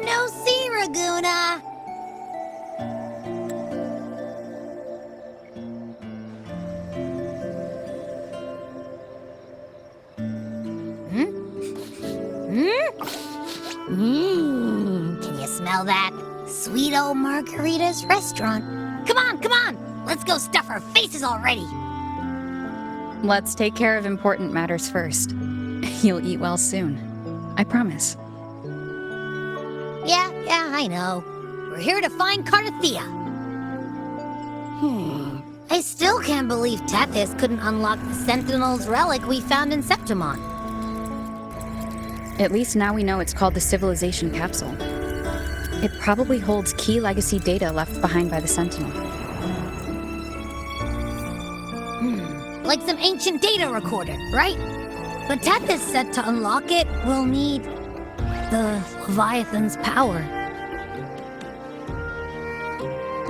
no sea, Raguna. Can you smell that? Sweet old Margarita's restaurant. Come on, come on! Let's go stuff our faces already! Let's take care of important matters first. You'll eat well soon. I promise. Yeah, I know. We're here to find Cardathia. I still can't believe Tethys couldn't unlock the Sentinel's relic we found in Septimon. At least now we know it's called the Civilization Capsule. It probably holds key legacy data left behind by the Sentinel. Like some ancient data recorder, right? But Tethys said to unlock it, we'll need the Leviathan's power.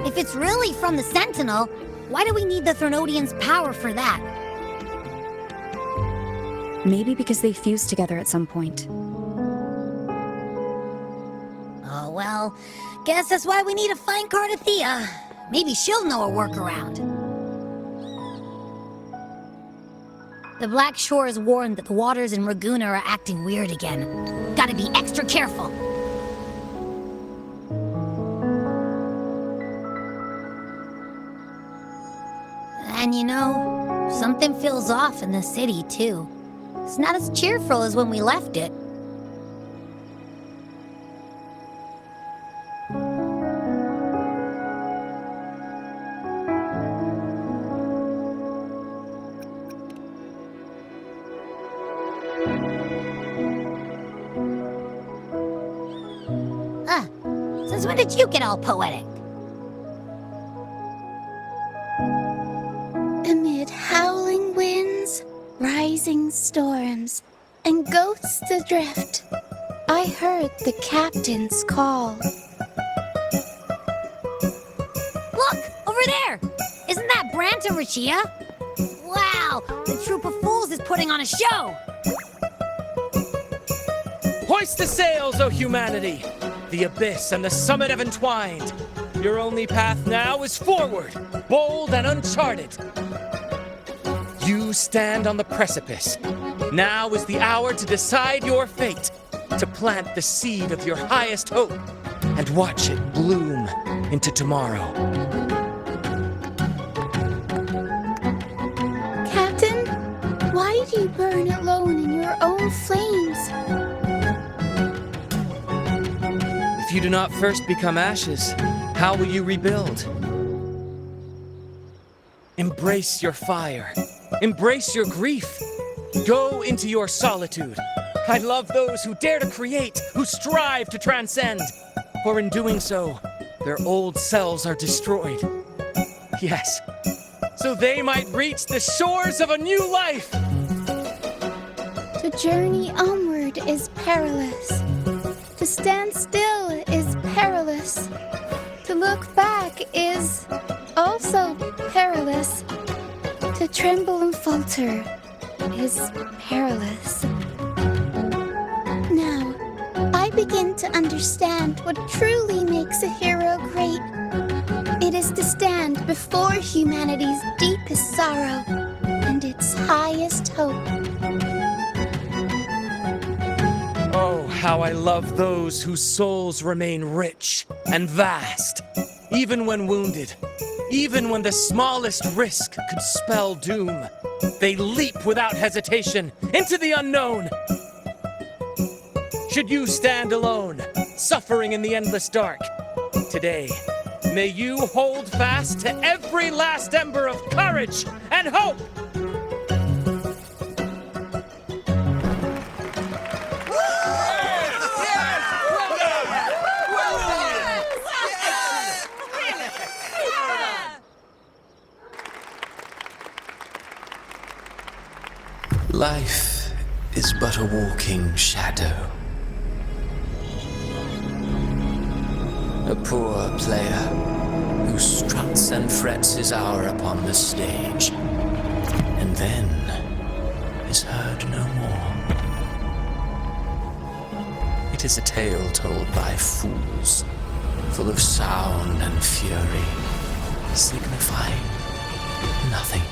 If it's really from the Sentinel, why do we need the Threnodian's power for that? Maybe because they fused together at some point. Oh, well, guess that's why we need to find Cardathia. Maybe she'll know a workaround. The Black Shore is warned that the waters in Raguna are acting weird again. Gotta be extra careful. And you know, something feels off in the city, too. It's not as cheerful as when we left it. Since when did you get all poetic? Amid howling winds, rising storms, and ghosts adrift, I heard the captain's call. Look! Over there! Isn't that Brant and Rachia? Wow! The troop of fools is putting on a show! Hoist the sails, O humanity! The abyss and the summit have entwined. Your only path now is forward, bold and uncharted. You stand on the precipice. Now is the hour to decide your fate, to plant the seed of your highest hope, and watch it bloom into tomorrow. Captain, why do you burn alone in your own flames? If you do not first become ashes, how will you rebuild? Embrace your fire. Embrace your grief. Go into your solitude. I love those who dare to create, who strive to transcend. For in doing so, their old selves are destroyed. Yes, so they might reach the shores of a new life. To journey onward is perilous. To stand still is perilous. To look back is also perilous. To tremble and falter is perilous. Now, I begin to understand what truly makes a hero great. It is to stand before humanity's deepest sorrow and its highest hope. Oh, how I love those whose souls remain rich and vast, even when wounded, even when the smallest risk could spell doom. They leap without hesitation into the unknown. Should you stand alone, suffering in the endless dark, today, may you hold fast to every last ember of courage and hope! Life is but a walking shadow. A poor player who struts and frets his hour upon the stage, and then is heard no more. It is a tale told by fools, full of sound and fury, signifying nothing.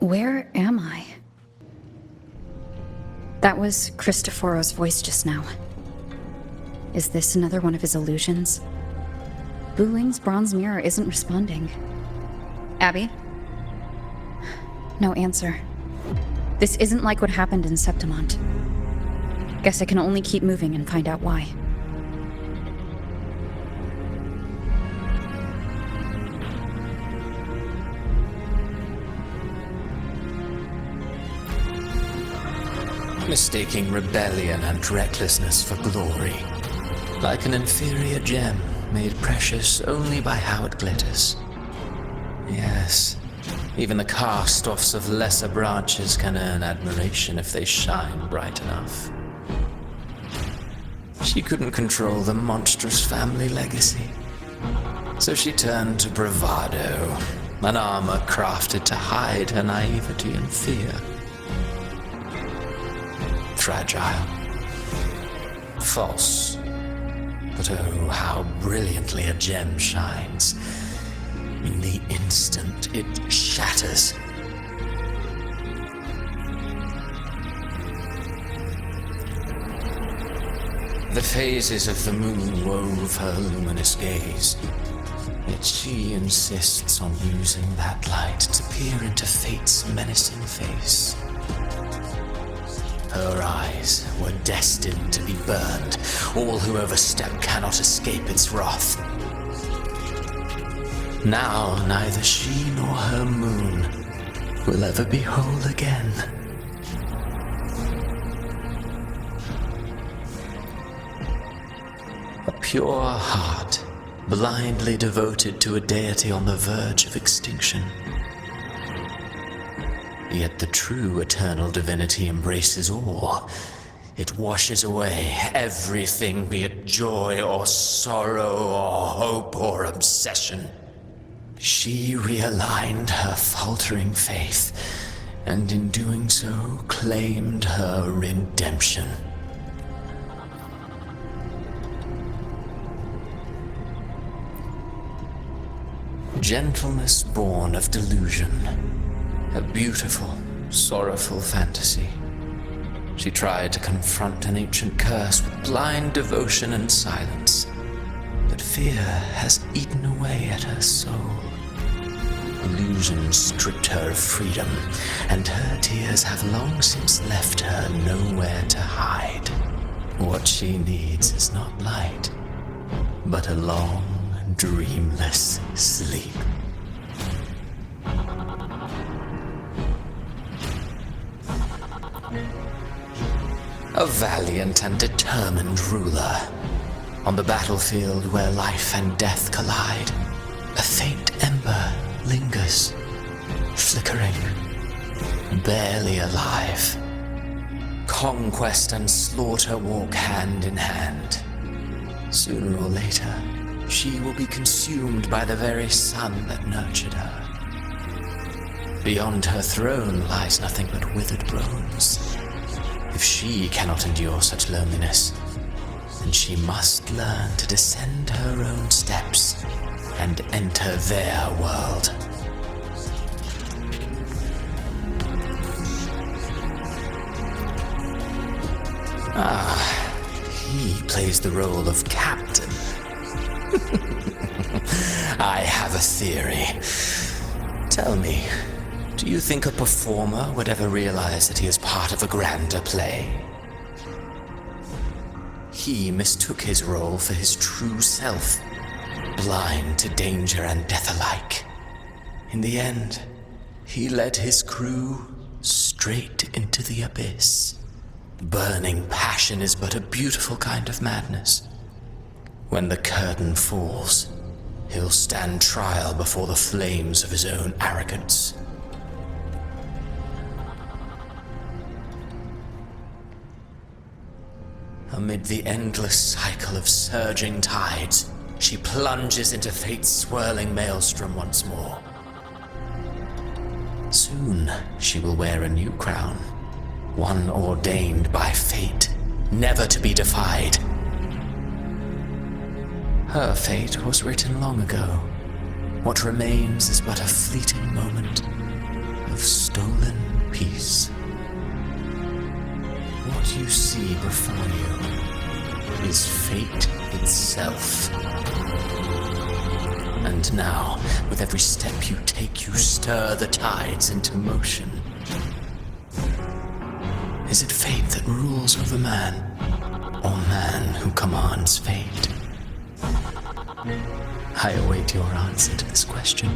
Where am I? That was Cristoforo's voice just now. Is this another one of his illusions? Buling's bronze mirror isn't responding. Abby? No answer. This isn't like what happened in Septimont. Guess I can only keep moving and find out why. Mistaking rebellion and recklessness for glory, like an inferior gem made precious only by how it glitters. Yes, even the cast-offs of lesser branches can earn admiration if they shine bright enough. She couldn't control the monstrous family legacy, so she turned to bravado, an armor crafted to hide her naivety and fear. Fragile. False. But oh, how brilliantly a gem shines. In the instant it shatters. The phases of the moon wove her luminous gaze. Yet she insists on using that light to peer into fate's menacing face. Her eyes were destined to be burned. All who overstep cannot escape its wrath. Now neither she nor her moon will ever be whole again. A pure heart, blindly devoted to a deity on the verge of extinction. Yet the true eternal divinity embraces all. It washes away everything, be it joy or sorrow or hope or obsession. She realigned her faltering faith, and in doing so claimed her redemption. Gentleness born of delusion. A beautiful, sorrowful fantasy. She tried to confront an ancient curse with blind devotion and silence, but fear has eaten away at her soul. Illusion stripped her of freedom, and her tears have long since left her nowhere to hide. What she needs is not light, but a long, dreamless sleep. A valiant and determined ruler. On the battlefield where life and death collide, a faint ember lingers, flickering, barely alive. Conquest and slaughter walk hand in hand. Sooner or later, she will be consumed by the very sun that nurtured her. Beyond her throne lies nothing but withered bones. If she cannot endure such loneliness, then she must learn to descend her own steps and enter their world. He plays the role of captain. I have a theory. Tell me, do you think a performer would ever realize that he is part of a grander play? He mistook his role for his true self, blind to danger and death alike. In the end, he led his crew straight into the abyss. Burning passion is but a beautiful kind of madness. When the curtain falls, he'll stand trial before the flames of his own arrogance. Amid the endless cycle of surging tides, she plunges into fate's swirling maelstrom once more. Soon, she will wear a new crown, one ordained by fate, never to be defied. Her fate was written long ago. What remains is but a fleeting moment of stolen peace. What you see before you is fate itself. And now, with every step you take, you stir the tides into motion. Is it fate that rules over man, or man who commands fate? I await your answer to this question.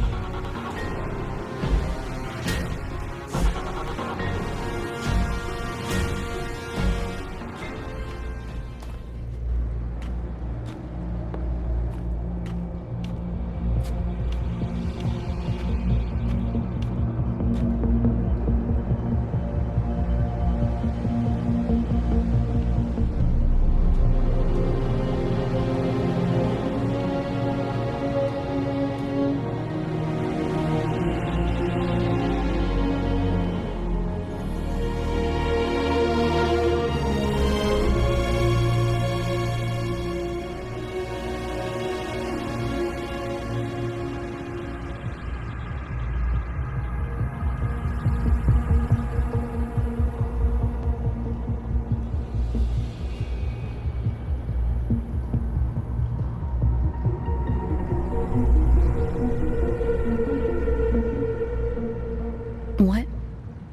What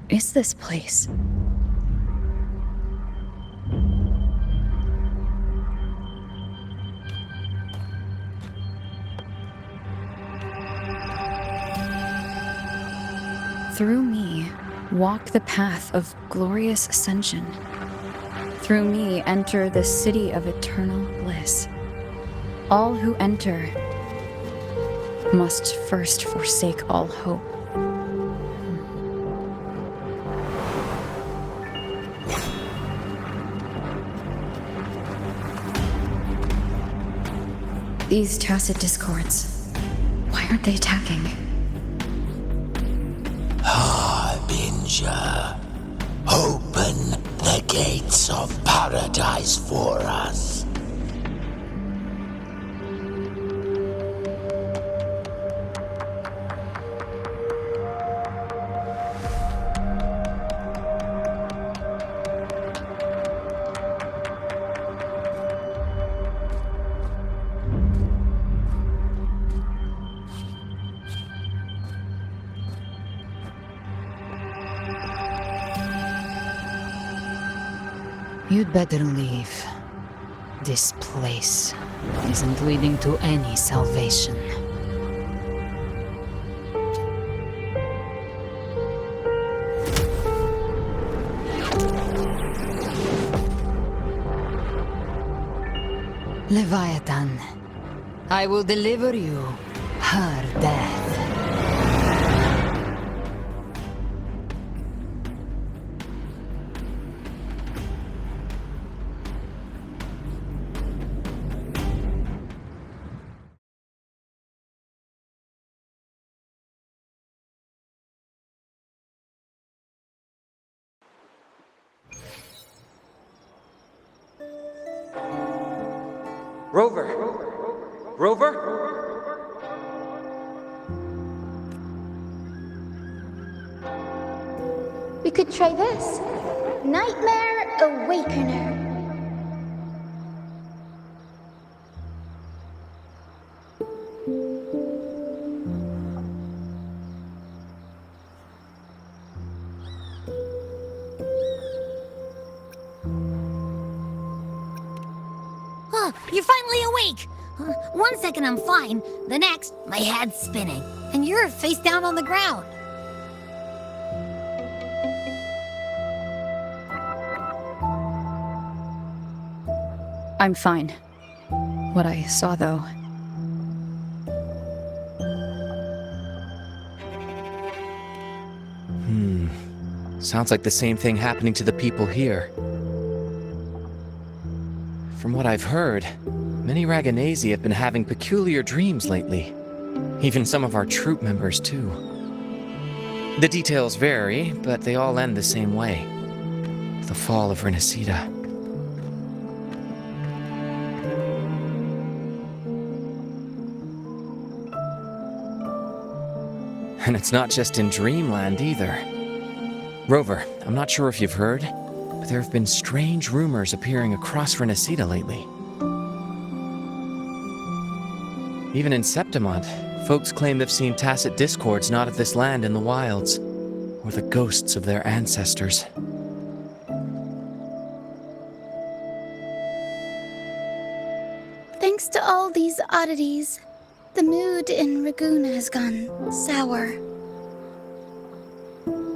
is this place? Through me, walk the path of glorious ascension. Through me, enter the city of eternal bliss. All who enter must first forsake all hope. These tacit discords, why aren't they attacking? Harbinger, open the gates of paradise for us. You'd better leave. This place isn't leading to any salvation. Leviathan, I will deliver you her death. Rover! Rover? We could try this. Nightmare Awakener. Oh, you're finally awake! 1 second I'm fine, the next, my head's spinning, and you're face down on the ground. I'm fine. What I saw, though. Sounds like the same thing happening to the people here. from what I've heard, many Raganesi have been having peculiar dreams lately. Even some of our troop members, too. The details vary, but they all end the same way. The fall of Rinascita. And it's not just in Dreamland either. Rover, I'm not sure if you've heard, but there have been strange rumors appearing across Rinascita lately. Even in Septimont, folks claim they've seen tacit discords not of this land in the wilds, or the ghosts of their ancestors. Thanks to all these oddities, the mood in Raguna has gone sour.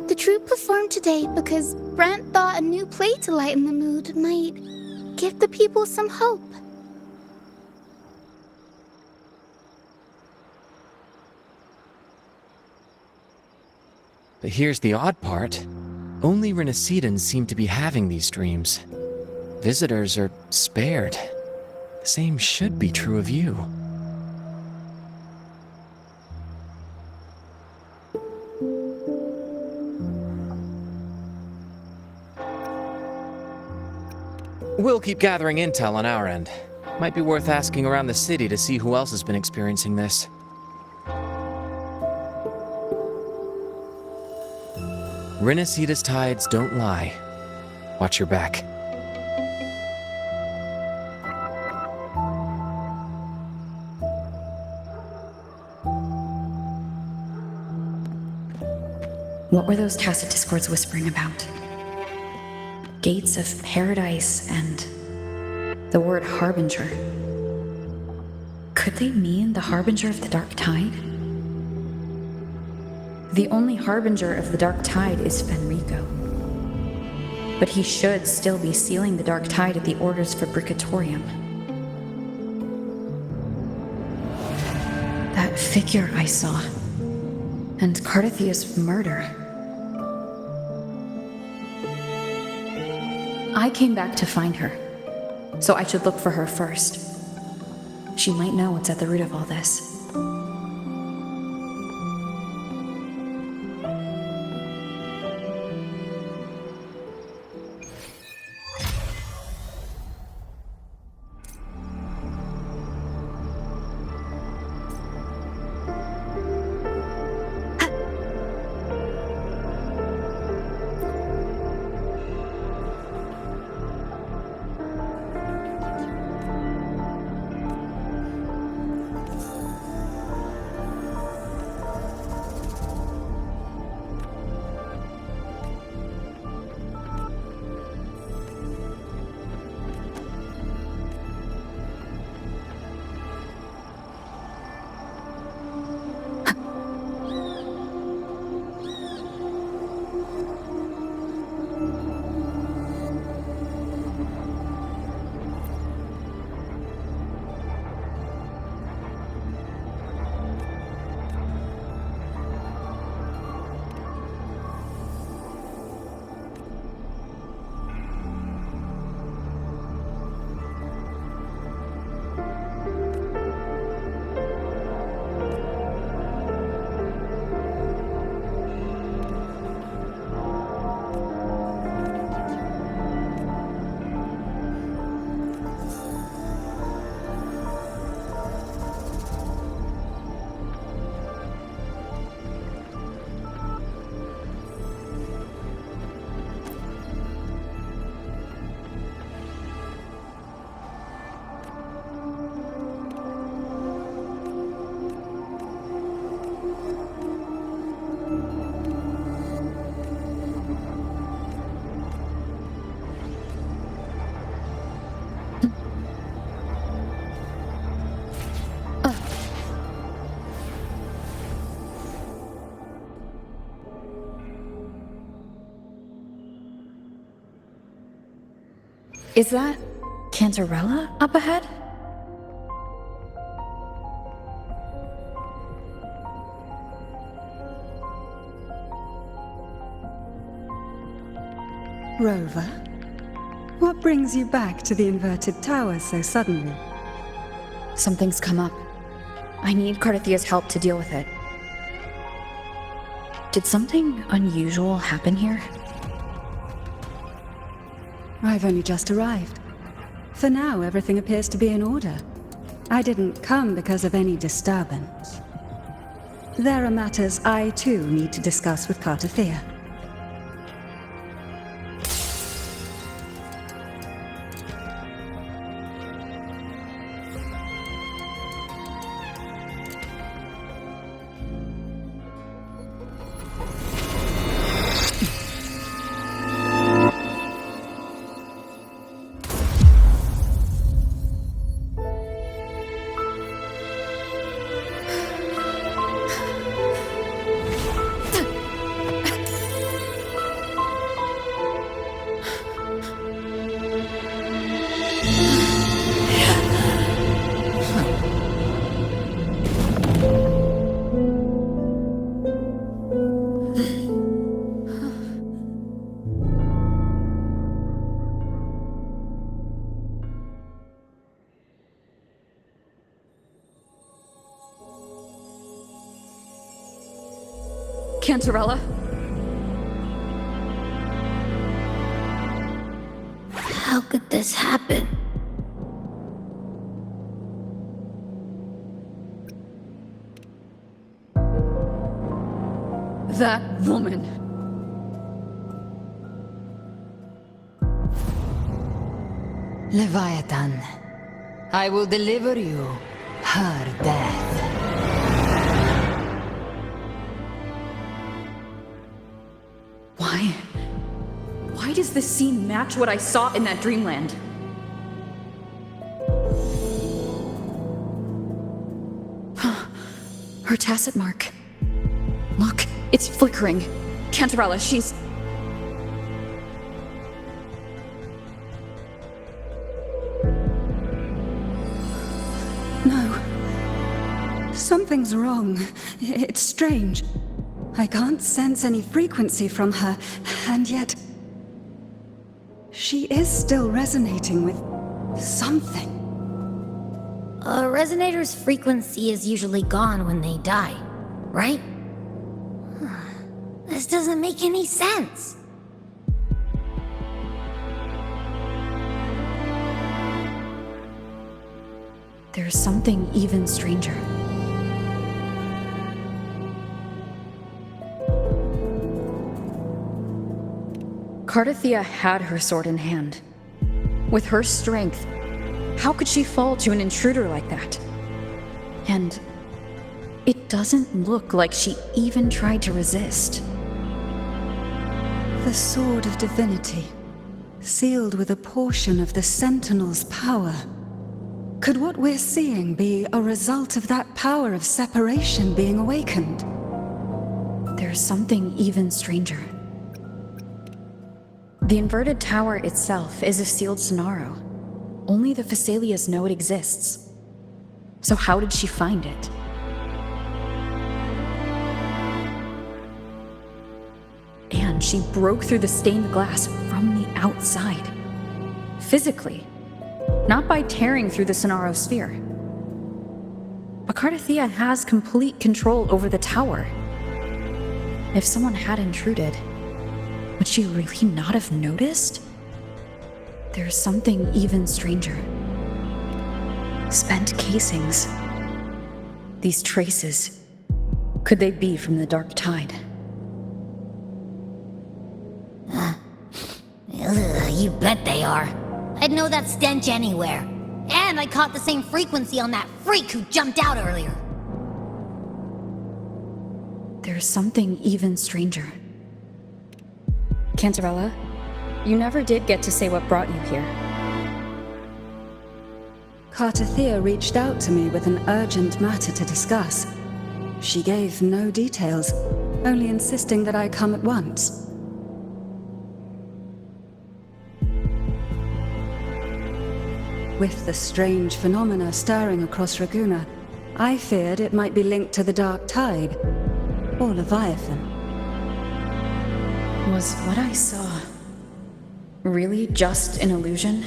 The troupe performed today because Brant thought a new play to lighten the mood might give the people some hope. But here's the odd part. Only Rinascitans seem to be having these dreams. Visitors are spared. The same should be true of you. We'll keep gathering intel on our end. Might be worth asking around the city to see who else has been experiencing this. Rinascita's tides don't lie. Watch your back. What were those tacit discords whispering about? Gates of paradise and the word harbinger. Could they mean the harbinger of the dark tide? The only harbinger of the dark tide is Fenrico. But he should still be sealing the dark tide at the orders for Bricatorium. That figure I saw, and Cardathia's murder. I came back to find her, so I should look for her first. She might know what's at the root of all this. Is that Cantarella up ahead? Rover, What brings you back to the inverted tower so suddenly? Something's come up. I need Cardathia's help to deal with it. Did something unusual happen here? I've only just arrived. For now, everything appears to be in order. I didn't come because of any disturbance. There are matters I, too, need to discuss with Cardathia. Cantarella? How could this happen? That woman. Leviathan, I will deliver you her death. Why does this scene match what I saw in that dreamland? Her tacit mark. Look, it's flickering. Cantarella, she's... No. Something's wrong. It's strange. I can't sense any frequency from her, and yet... she is still resonating with something. A resonator's frequency is usually gone when they die, right? This doesn't make any sense. There's something even stranger. Cardathia had her sword in hand. With her strength, how could she fall to an intruder like that? And it doesn't look like she even tried to resist. The Sword of Divinity, sealed with a portion of the Sentinel's power. Could what we're seeing be a result of that power of separation being awakened? There's something even stranger. The inverted tower itself is a sealed Sonaro. Only the Phasalias know it exists. So how did she find it? And she broke through the stained glass from the outside. Physically. Not by tearing through the Sonaro sphere. But Cardathia has complete control over the tower. If someone had intruded, would she really not have noticed? There's something even stranger. Spent casings. These traces. Could they be from the Dark Tide? You bet they are. I'd know that stench anywhere. And I caught the same frequency on that freak who jumped out earlier. There's something even stranger. Cantarella, you never did get to say what brought you here. Cardathia reached out to me with an urgent matter to discuss. She gave no details, only insisting that I come at once. With the strange phenomena stirring across Raguna, I feared it might be linked to the Dark Tide, or Leviathan. Was what I saw Really just an illusion?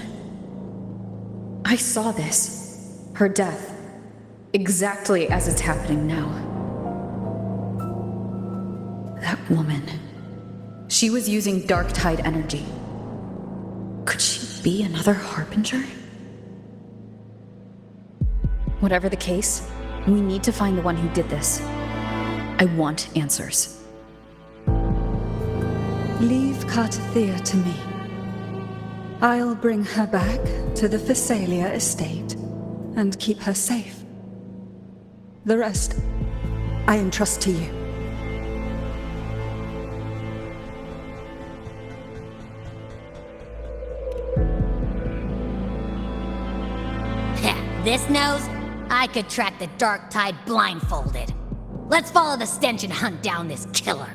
I saw this. Her death. Exactly as it's happening now. That woman. She was using dark tide energy. Could she be another harbinger? Whatever the case, we need to find the one who did this. I want answers. Leave Cartathea to me. I'll bring her back to the Phasalia estate and keep her safe. The rest, I entrust to you. This nose? I could track the dark tide blindfolded. Let's follow the stench and hunt down this killer.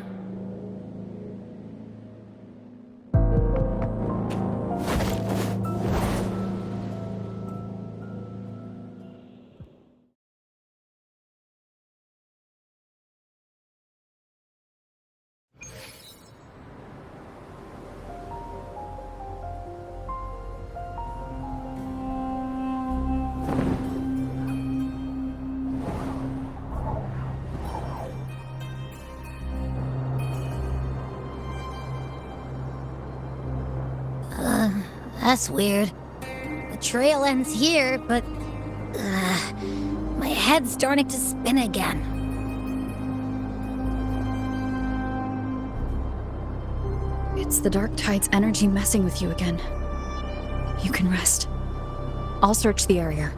That's weird. The trail ends here, but... my head's starting to spin again. It's the dark tide's energy messing with you again. You can rest. I'll search the area.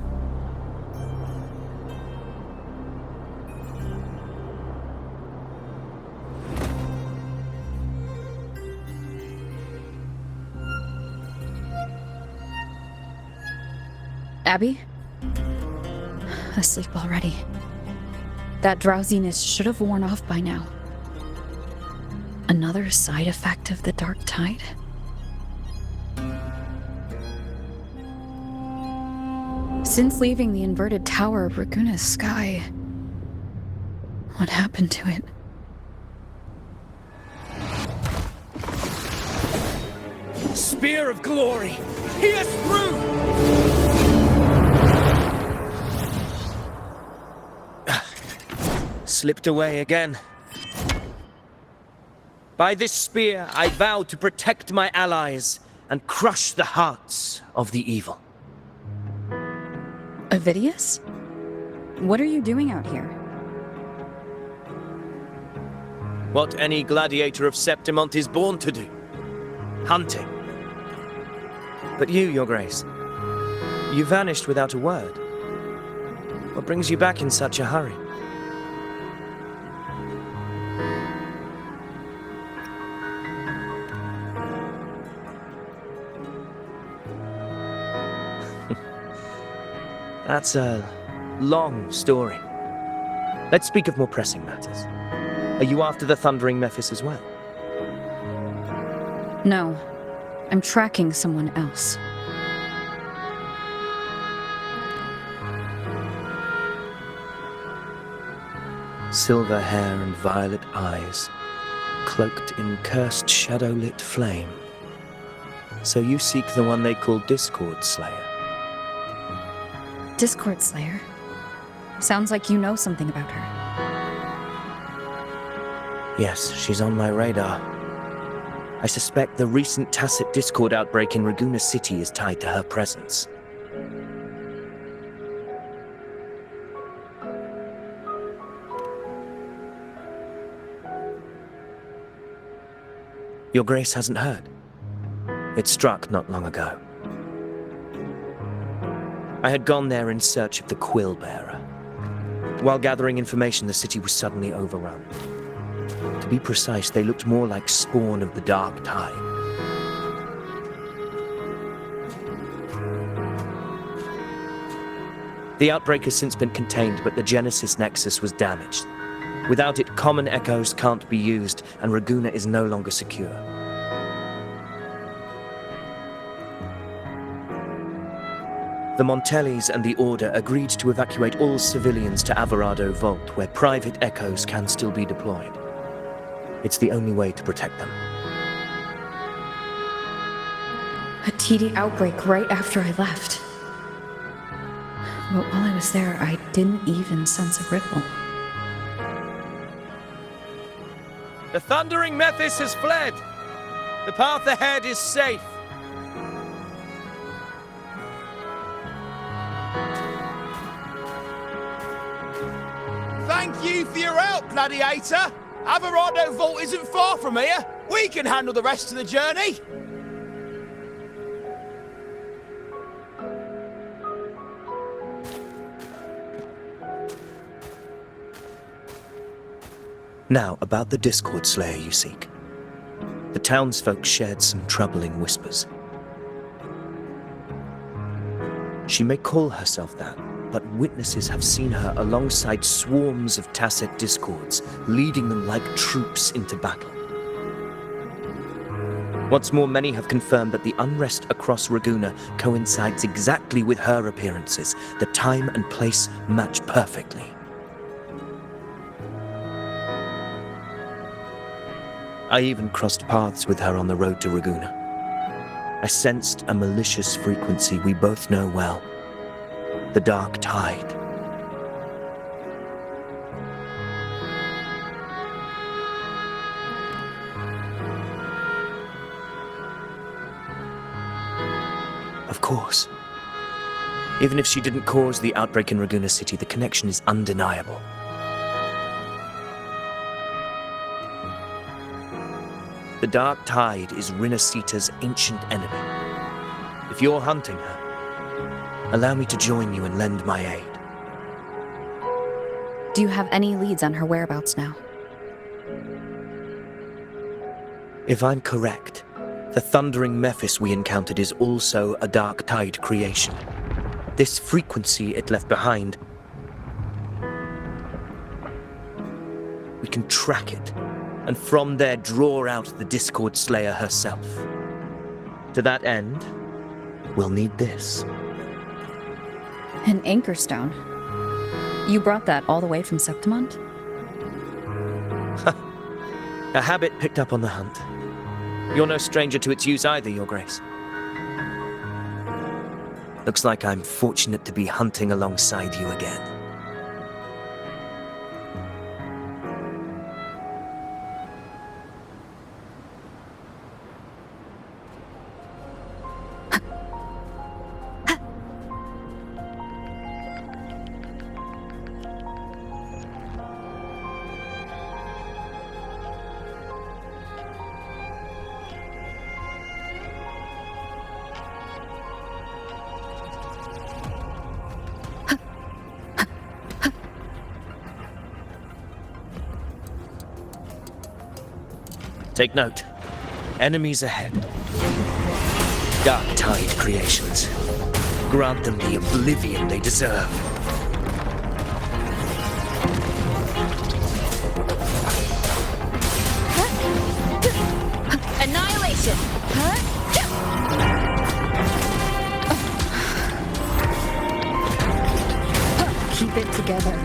Abby? Asleep already. That drowsiness should have worn off by now. Another side effect of the dark tide? Since leaving the inverted tower of Raguna's sky, what happened to it? Spear of glory! Pierce through! Slipped away again. By this spear, I vow to protect my allies and crush the hearts of the evil. Avidius? What are you doing out here? What any gladiator of Septimont is born to do. Hunting. But you, Your Grace, you vanished without a word. What brings you back in such a hurry? That's a long story. Let's speak of more pressing matters. Are you after the Thundering Mephis as well? No. I'm tracking someone else. Silver hair and violet eyes, cloaked in cursed shadow-lit flame. So you seek the one they call Discord Slayer. Discord Slayer? Sounds like you know something about her. Yes, she's on my radar. I suspect the recent tacit Discord outbreak in Raguna City is tied to her presence. Your Grace hasn't heard. It struck not long ago. I had gone there in search of the Quill Bearer. While gathering information, the city was suddenly overrun. To be precise, they looked more like spawn of the dark tide. The outbreak has since been contained, but the Genesis Nexus was damaged. Without it, common echoes can't be used, and Raguna is no longer secure. The Montellis and the Order agreed to evacuate all civilians to Averado Vault, where private echoes can still be deployed. It's the only way to protect them. A TD outbreak right after I left. But while I was there, I didn't even sense a ripple. The thundering Mephis has fled. The path ahead is safe. Thank you for your help, Gladiator. Averado Vault isn't far from here. We can handle the rest of the journey. Now, about the Discord Slayer you seek. The townsfolk shared some troubling whispers. She may call herself that, but witnesses have seen her alongside swarms of Tacet discords, leading them like troops into battle. What's more, many have confirmed that the unrest across Raguna coincides exactly with her appearances. The time and place match perfectly. I even crossed paths with her on the road to Raguna. I sensed a malicious frequency we both know well. The Dark Tide. Of course. Even if she didn't cause the outbreak in Raguna City, the connection is undeniable. The Dark Tide is Rinascita's ancient enemy. If you're hunting her, allow me to join you and lend my aid. Do you have any leads on her whereabouts now? If I'm correct, the thundering Mephis we encountered is also a Dark Tide creation. This frequency it left behind, we can track it, and from there draw out the Discord Slayer herself. To that end, we'll need this. An anchor stone? You brought that all the way from Septimont? A habit picked up on the hunt. You're no stranger to its use either, Your Grace. Looks like I'm fortunate to be hunting alongside you again. Take note. Enemies ahead. Dark Tide creations. Grant them the oblivion they deserve. Annihilation! Keep it together.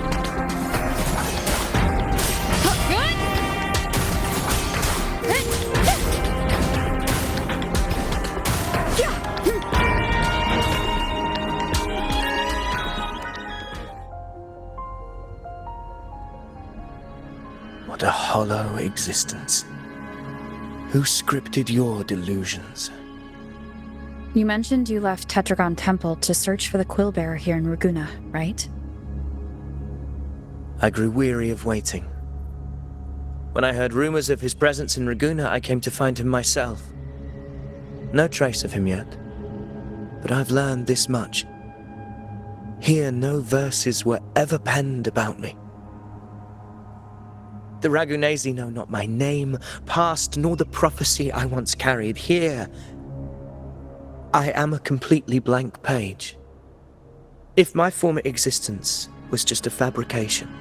What a hollow existence. Who scripted your delusions? You mentioned you left Tetragon Temple to search for the Quill Bearer here in Raguna, right? I grew weary of waiting. When I heard rumors of his presence in Raguna, I came to find him myself. No trace of him yet, but I've learned this much. Here, no verses were ever penned about me. The Ragunesi know not my name, past, nor the prophecy I once carried. Here, I am a completely blank page. If my former existence was just a fabrication,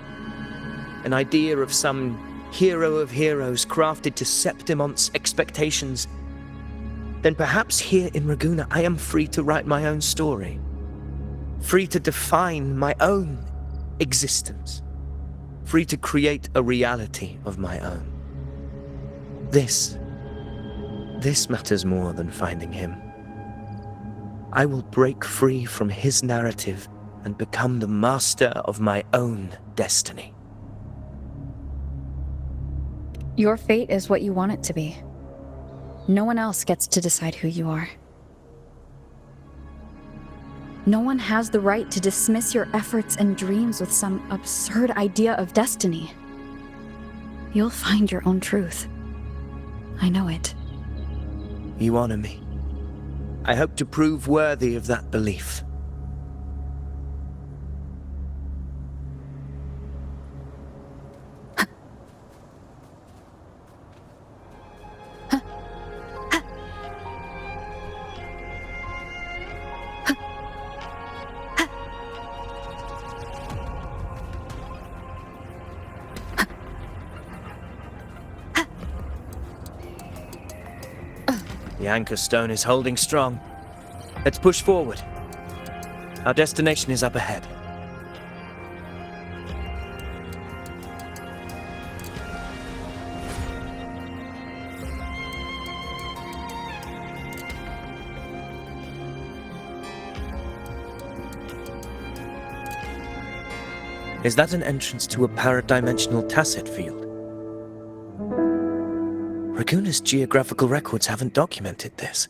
an idea of some hero of heroes crafted to Septimont's expectations, then perhaps here in Raguna I am free to write my own story, free to define my own existence, free to create a reality of my own. This matters more than finding him. I will break free from his narrative and become the master of my own destiny. Your fate is what you want it to be. No one else gets to decide who you are. No one has the right to dismiss your efforts and dreams with some absurd idea of destiny. You'll find your own truth. I know it. You honor me. I hope to prove worthy of that belief. The anchor stone is holding strong. Let's push forward. Our destination is up ahead. Is that an entrance to a paradimensional tacit field? Raguna's geographical records haven't documented this.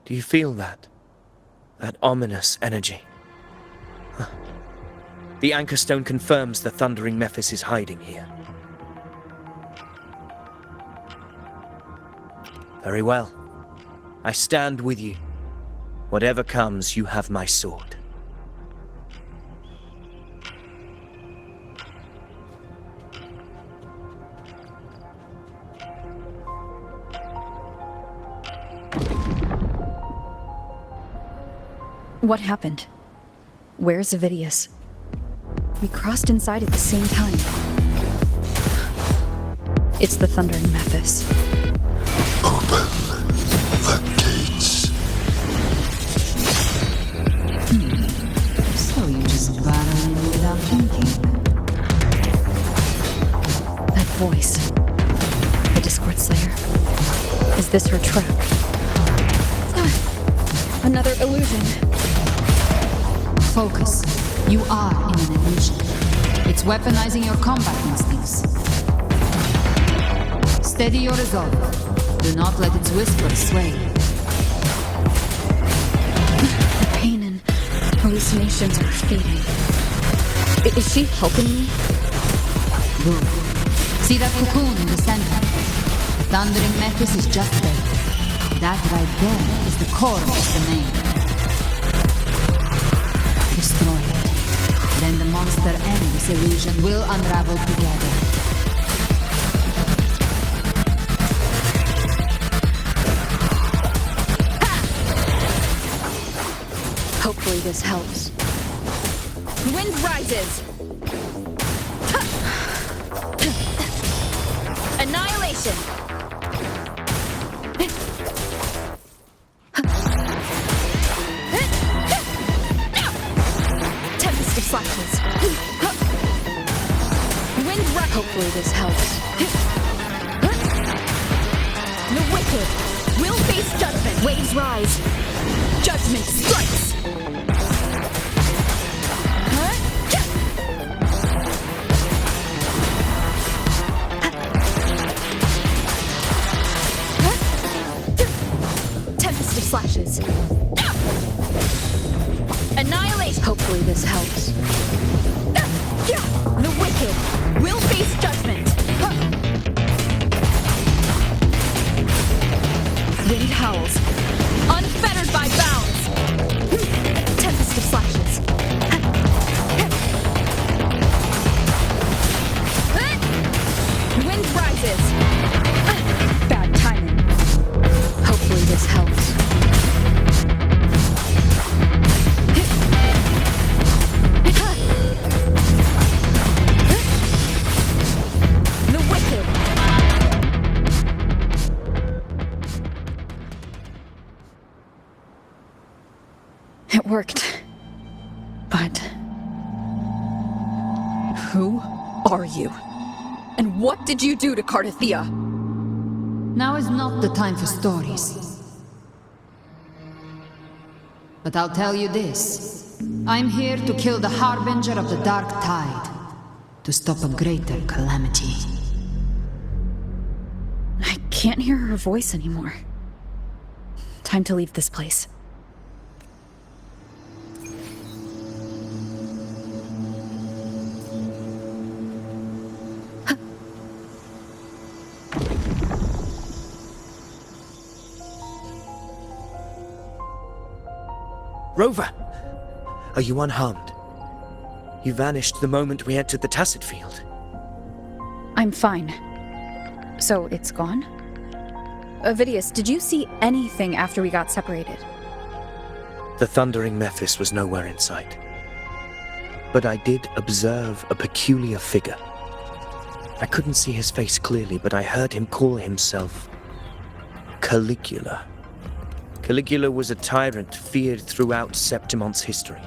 Do you feel that? That ominous energy? Huh. The anchor stone confirms the thundering Mephis is hiding here. Very well. I stand with you. Whatever comes, you have my sword. What happened? Where's Avidius? We crossed inside at the same time. It's the thundering Mephis. Open the gates. So you just barrel in without thinking. That voice. The Discord Slayer. Is this her trap? Another illusion. Focus. You are in an illusion. It's weaponizing your combat instincts. Steady your resolve. Do not let its whispers sway. The pain and hallucinations are fading. Is she helping me? Good. See that cocoon in the center? The thundering Mephis is just there. That right there is the core of its domain. Destroy it. Then the monster and this illusion will unravel together. Hopefully this helps. Wind rises! Annihilation! Tempest of flashes. Wind rises! Hopefully this helps. The wicked will face judgment. Waves rise. Judgment strikes. Tempest of flashes. Annihilation. Hopefully this helps. The wicked will face judgment. Wind howls, unfettered by bounds. Tempest of flashes. Wind rises. Bad timing. Hopefully this helps. The wicked. It worked. But who are you? And what did you do to Cardathia? Now is not the time for stories. But I'll tell you this. I'm here to kill the Harbinger of the Dark Tide. To stop a greater calamity. I can't hear her voice anymore. Time to leave this place. Rover! Are you unharmed? You vanished the moment we entered the Tacit Field. I'm fine. So it's gone? Vidius, did you see anything after we got separated? The thundering Mephis was nowhere in sight. But I did observe a peculiar figure. I couldn't see his face clearly, but I heard him call himself Caligula. Caligula was a tyrant feared throughout Septimon's history.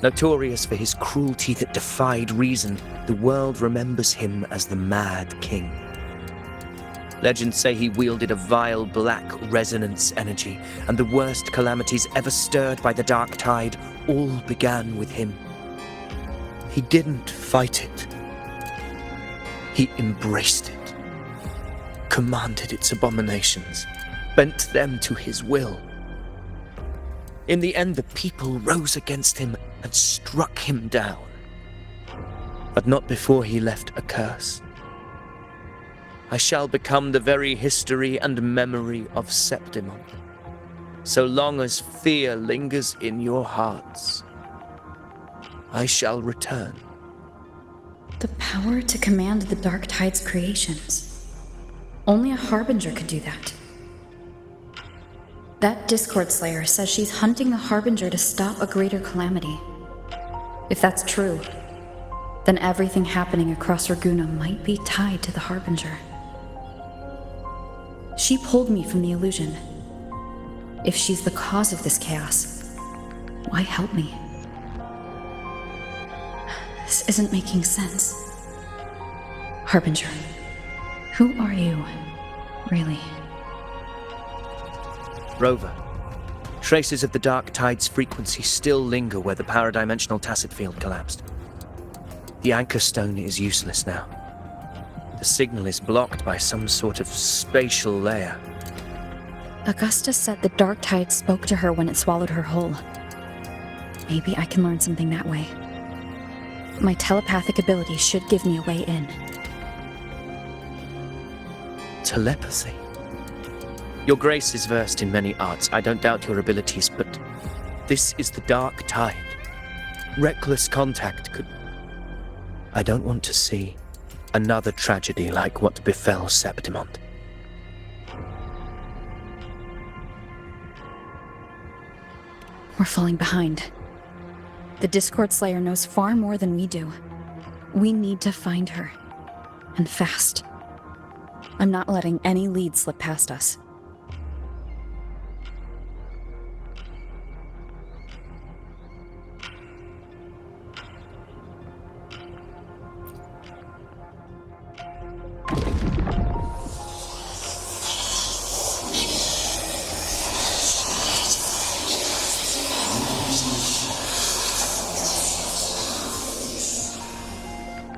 Notorious for his cruelty that defied reason, the world remembers him as the Mad King. Legends say he wielded a vile black resonance energy, and the worst calamities ever stirred by the Dark Tide all began with him. He didn't fight it. He embraced it, commanded its abominations, bent them to his will. In the end, the people rose against him and struck him down. But not before he left a curse. I shall become the very history and memory of Septimon, so long as fear lingers in your hearts. I shall return. The power to command the Dark Tide's creations. Only a Harbinger could do that. That Discord Slayer says she's hunting the Harbinger to stop a greater calamity. If that's true, then everything happening across Raguna might be tied to the Harbinger. She pulled me from the illusion. If she's the cause of this chaos, why help me? This isn't making sense. Harbinger, who are you, really? Rover, traces of the Dark Tide's frequency still linger where the paradimensional Tacit Field collapsed. The Anchor Stone is useless now. The signal is blocked by some sort of spatial layer. Augusta said the Dark Tide spoke to her when it swallowed her whole. Maybe I can learn something that way. My telepathic ability should give me a way in. Telepathy? Your Grace is versed in many arts. I don't doubt your abilities, but this is the Dark Tide. Reckless contact could... I don't want to see another tragedy like what befell Septimon. We're falling behind. The Discord Slayer knows far more than we do. We need to find her. And fast. I'm not letting any lead slip past us.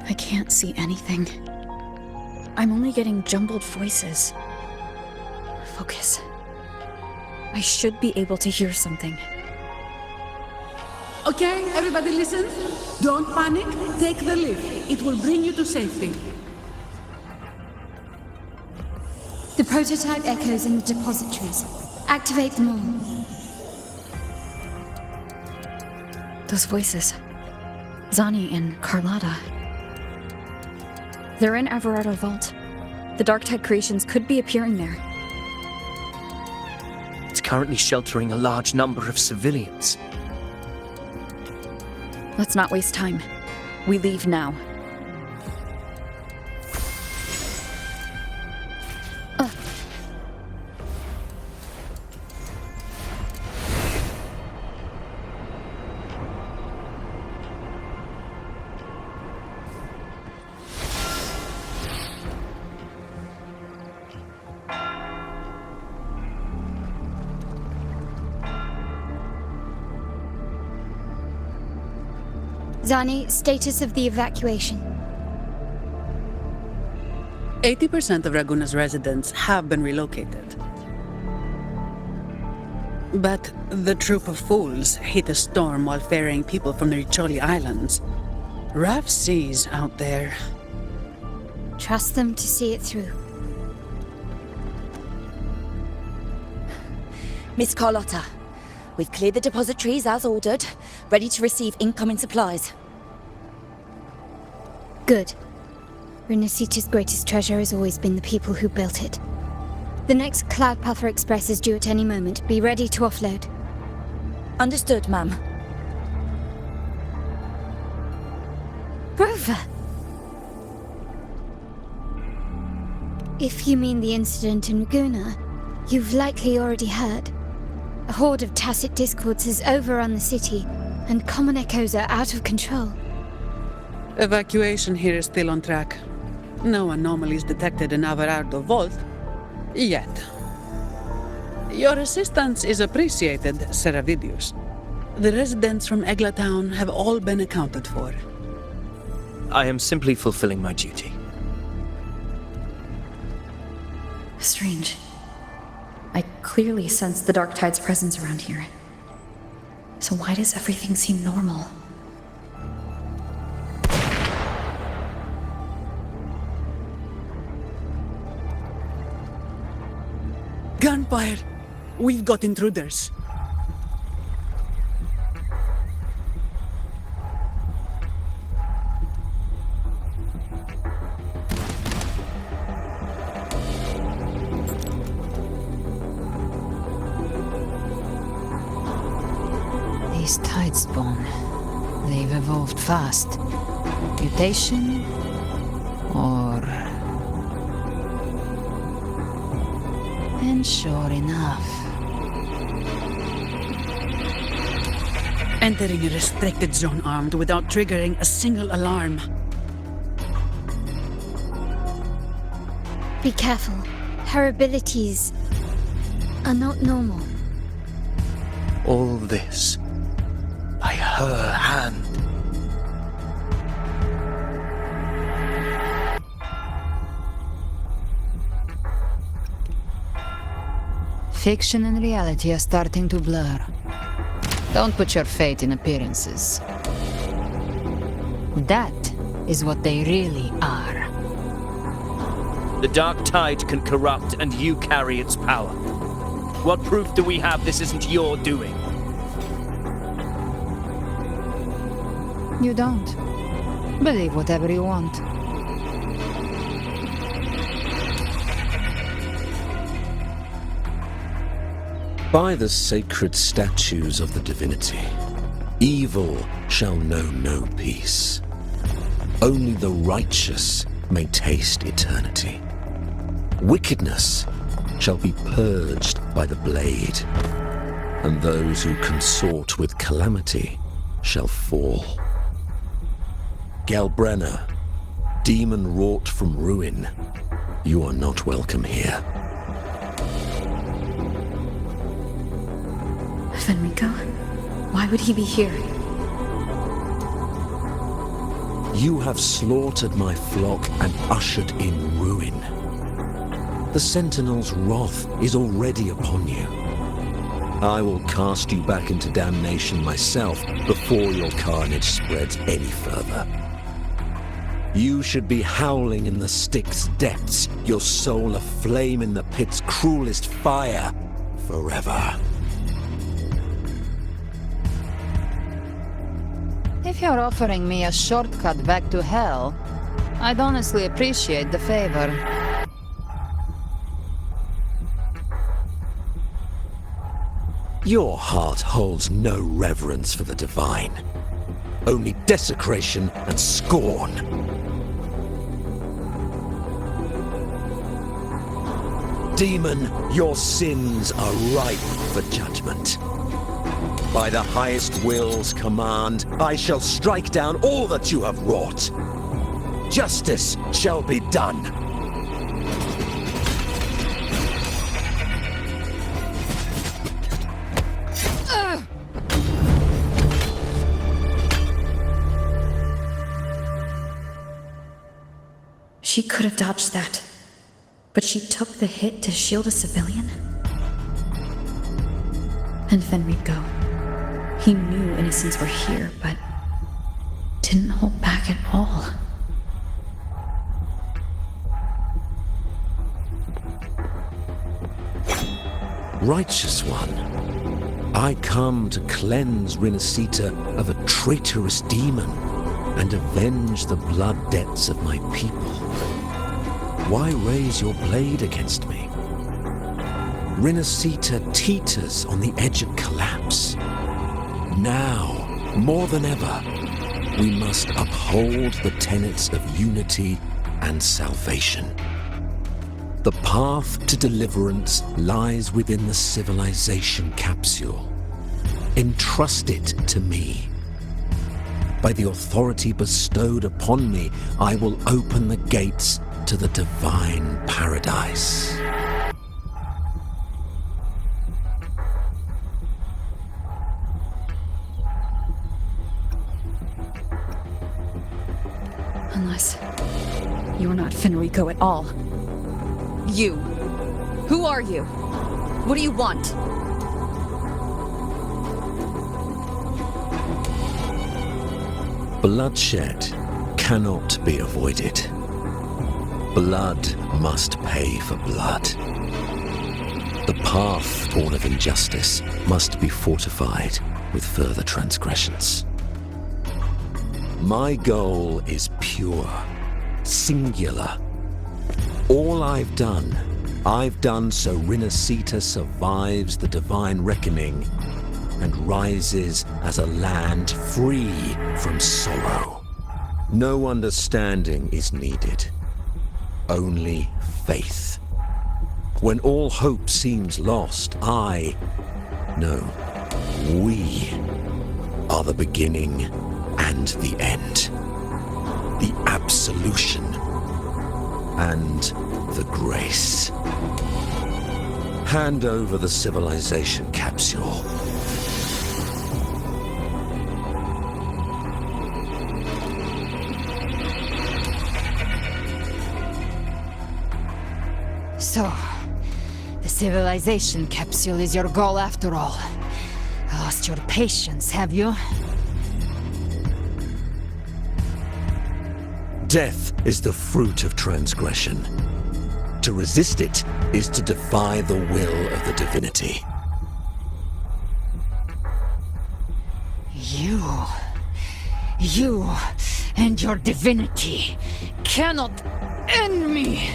I can't see anything. I'm only getting jumbled voices. Focus. I should be able to hear something. Okay, everybody listen. Don't panic. Take the lift. It will bring you to safety. The prototype echoes in the depositories. Activate them all. Those voices. Zani and Carlotta. They're in Everardo Vault. The Dark Tide creations could be appearing there. It's currently sheltering a large number of civilians. Let's not waste time. We leave now. Zani, status of the evacuation. 80% of Raguna's residents have been relocated. But the troop of fools hit a storm while ferrying people from the Riccioli Islands. Rough seas out there. Trust them to see it through. Miss Carlotta, we've cleared the depositories as ordered, ready to receive incoming supplies. Good. Rinascita's greatest treasure has always been the people who built it. The next Cloudpuffer Express is due at any moment. Be ready to offload. Understood, ma'am. Rover! If you mean the incident in Raguna, you've likely already heard. A horde of tacit discords has overrun the city, and common echoes are out of control. Evacuation here is still on track. No anomalies detected in Averardo Vault. Yet. Your assistance is appreciated, Seravidius. The residents from Eglatown have all been accounted for. I am simply fulfilling my duty. Strange. I clearly sense the Dark Tide's presence around here. So why does everything seem normal? Gunfire! We've got intruders. These Tidespawn, they've evolved fast. Mutation? Or... And sure enough... Entering a restricted zone armed without triggering a single alarm. Be careful. Her abilities are not normal. All this by her hand. Fiction and reality are starting to blur. Don't put your faith in appearances. That is what they really are. The Dark Tide can corrupt, and you carry its power. What proof do we have this isn't your doing? You don't. Believe whatever you want. By the sacred statues of the divinity, evil shall know no peace. Only the righteous may taste eternity. Wickedness shall be purged by the blade, and those who consort with calamity shall fall. Galbrenna, demon wrought from ruin, you are not welcome here. Fenrico? Why would he be here? You have slaughtered my flock and ushered in ruin. The Sentinel's wrath is already upon you. I will cast you back into damnation myself before your carnage spreads any further. You should be howling in the Styx depths, your soul aflame in the pit's cruelest fire, forever. If you're offering me a shortcut back to hell, I'd honestly appreciate the favor. Your heart holds no reverence for the divine. Only desecration and scorn. Demon, your sins are ripe for judgment. By the highest will's command, I shall strike down all that you have wrought. Justice shall be done. She could have dodged that. But she took the hit to shield a civilian? And Fenrico. He knew innocents were here, but didn't hold back at all. Righteous One, I come to cleanse Rinascita of a traitorous demon and avenge the blood debts of my people. Why raise your blade against me? Rinascita teeters on the edge of collapse. Now, more than ever, we must uphold the tenets of unity and salvation. The path to deliverance lies within the civilization capsule. Entrust it to me. By the authority bestowed upon me, I will open the gates to the divine paradise. Unless you're not Fenrico at all. You. Who are you? What do you want? Bloodshed cannot be avoided. Blood must pay for blood. The path born of injustice must be fortified with further transgressions. My goal is pure, singular. All I've done so Rinascita survives the divine reckoning and rises as a land free from sorrow. No understanding is needed, only faith. When all hope seems lost, we are the beginning and the end. The absolution and the grace. Hand over the civilization capsule. So, the civilization capsule is your goal after all. Lost your patience, have you? Death is the fruit of transgression. To resist it is to defy the will of the divinity. You and your divinity cannot end me!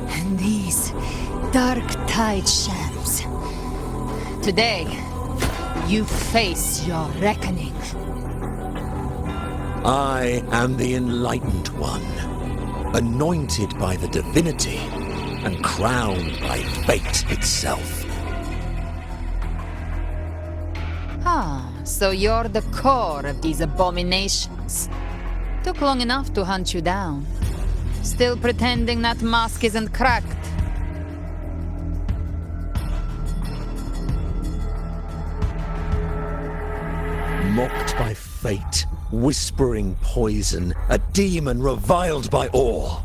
And these dark tide shams. Today, you face your reckoning. I am the Enlightened One, anointed by the divinity and crowned by fate itself. So you're the core of these abominations. Took long enough to hunt you down. Still pretending that mask isn't cracked. Mocked by fate, whispering poison, a demon reviled by all.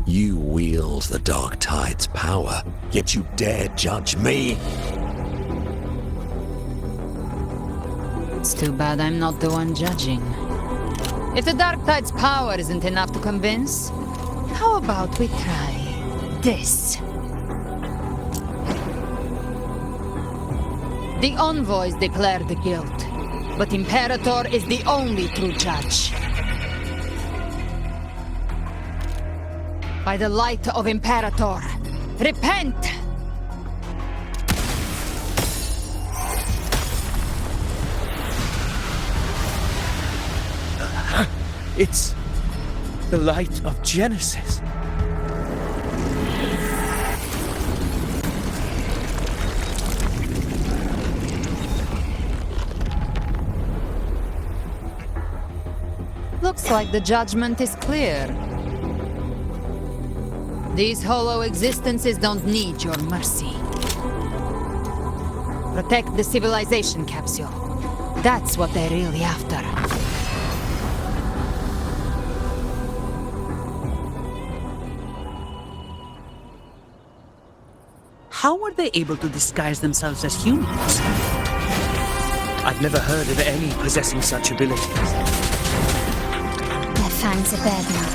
You wield the Dark Tide's power, yet you dare judge me? It's too bad I'm not the one judging. If the Dark Tide's power isn't enough to convince, how about we try this? The envoys declare the guilt, but Imperator is the only true judge. By the light of Imperator, repent! It's the light of Genesis. Looks like the judgment is clear. These hollow existences don't need your mercy. Protect the civilization capsule. That's what they're really after. How are they able to disguise themselves as humans? I've never heard of any possessing such abilities. Their fangs are bared now.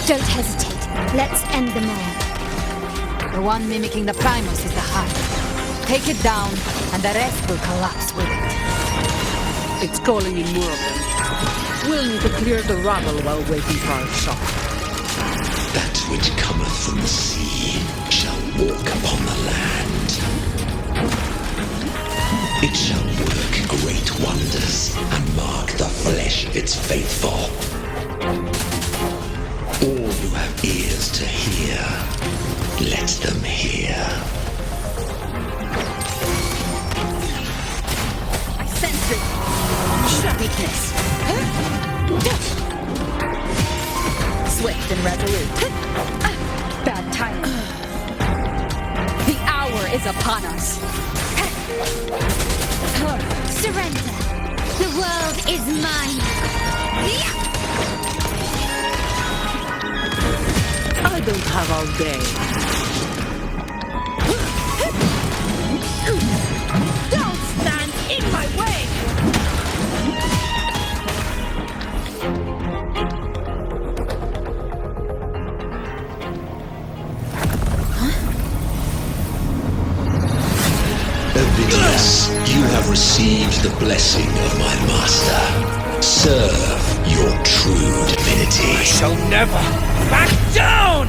Don't hesitate. Let's end them all. The one mimicking the Primus is the heart. Take it down, and the rest will collapse with it. It's calling in more of them. We'll need to clear the rubble while waiting for our shot. That which cometh from the sea shall walk upon the land. It shall work great wonders and mark the flesh of its faithful. All who have ears to hear, let them hear. I sense it. Weakness. Swift and resolute. Bad timing. The hour is upon us. Surrender. The world is mine. I don't have all day. Don't stand in my way! Ovidius, you have received the blessing of my master. Serve your true divinity. I shall never back down!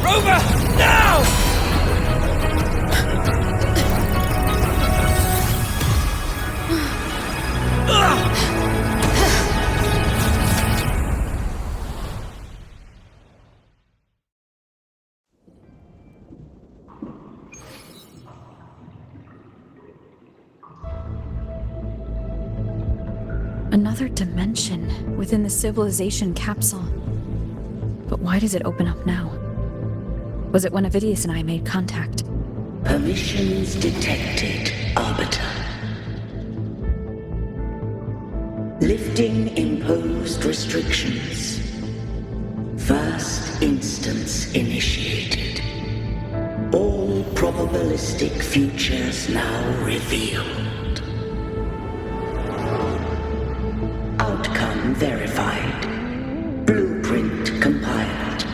Rover, now! Another dimension within the civilization capsule. But why does it open up now? Was it when Ovidius and I made contact? Permissions detected, Arbiter. Lifting imposed restrictions. First instance initiated. All probabilistic futures now revealed. Outcome verified. Blueprint compiled.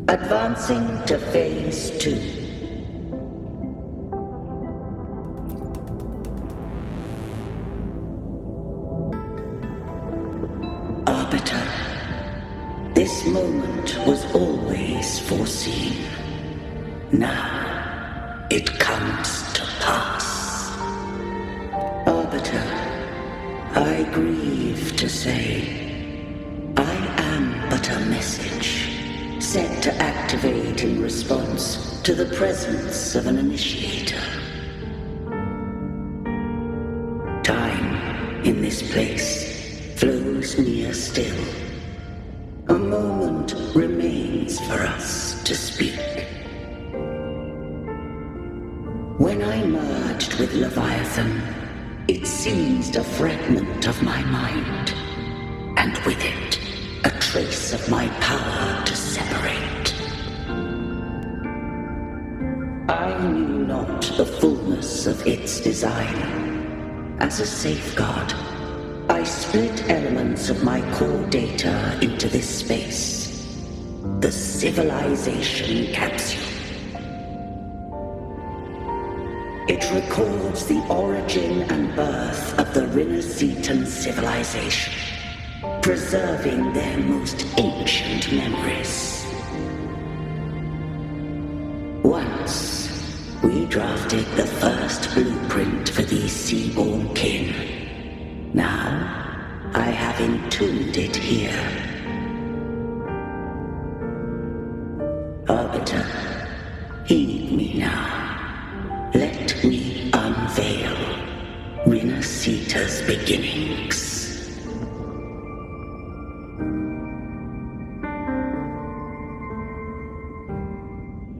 Advancing to Phase 2. Arbiter, this moment was always foreseen. Now, it comes to pass. Arbiter, I grieve to say, I am but a message, set to activate in response to the presence of an initiator. Time, in this place, flows near still. A moment remains for us to speak. When I merged with Leviathan, it seized a fragment of my mind, and with it, a trace of my power to separate. I knew not the fullness of its design. As a safeguard, I split elements of my core data into this space, the civilization capsule. It records the origin and birth of the Rinascitan civilization, preserving their most ancient memories. Once, we drafted the first blueprint for these seaborn kin. Now, I have entombed it here. Arbiter, heed me now. Let me unveil Rinascita's beginnings.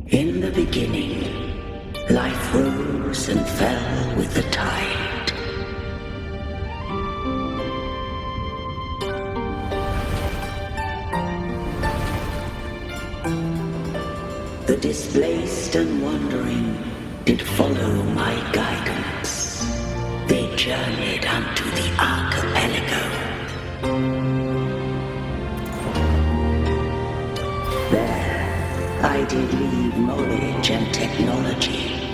In the beginning, life rose and fell with the tide. The displaced and wandering did follow my guidance. They journeyed unto the archipelago. There, I did leave knowledge and technology,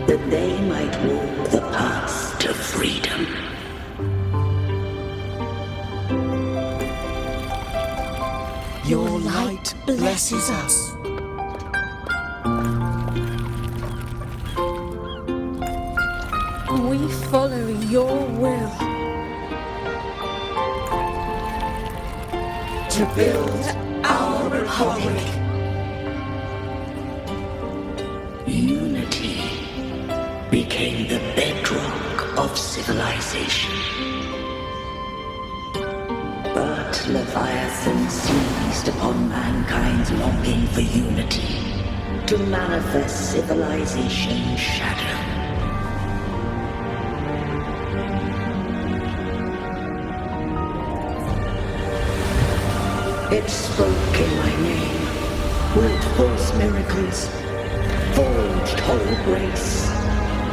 that they might walk the path to freedom. Your light blesses us. We follow your will. To build our republic. Unity became the bedrock of civilization. But Leviathan seized upon mankind's longing for unity to manifest civilization's shadow. It spoke in my name, willed forth miracles, forged whole grace,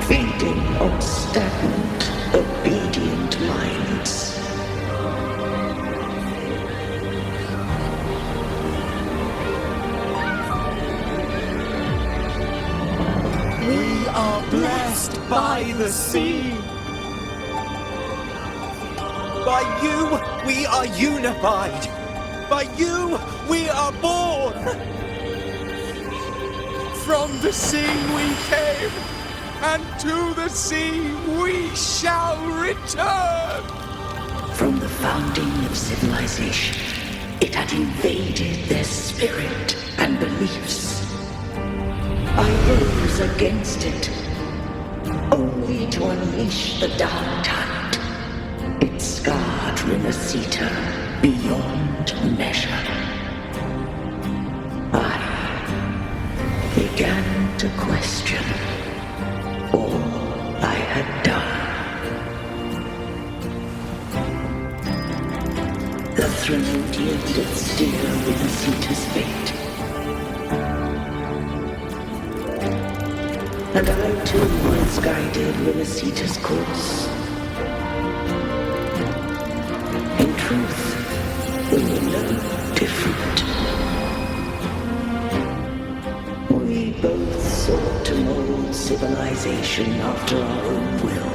feeding on stagnant, obedient minds. We are blessed by the sea. By you, we are unified. By you, we are born. From the sea we came, and to the sea we shall return. From the founding of civilization, it had invaded their spirit and beliefs. I rose against it, only to unleash the dark tide. It scarred Rinascita beyond measure. I began to question all I had done. The Threnodian did steer Rinascita's fate. And I too once guided Rinascita's course. In truth, we were no different. We both sought to mold civilization after our own will.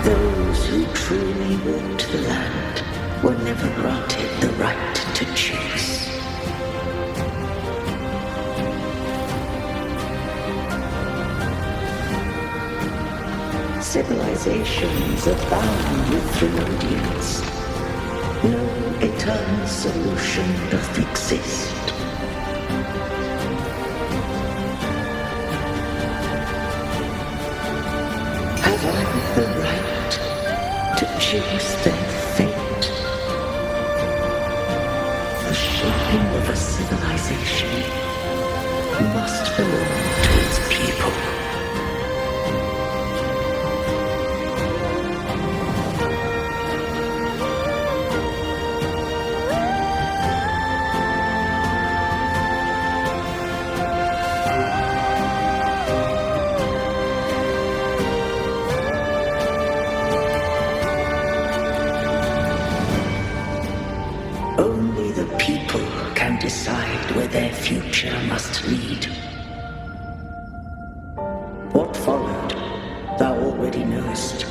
Those who truly walked the land were never granted the right to choose. Civilizations abound with Threnodians. No eternal solution doth exist. Have I the right to choose their fate? The shaping of a civilization must belong to its people. Only the people can decide where their future must lead. What followed, thou already knowest.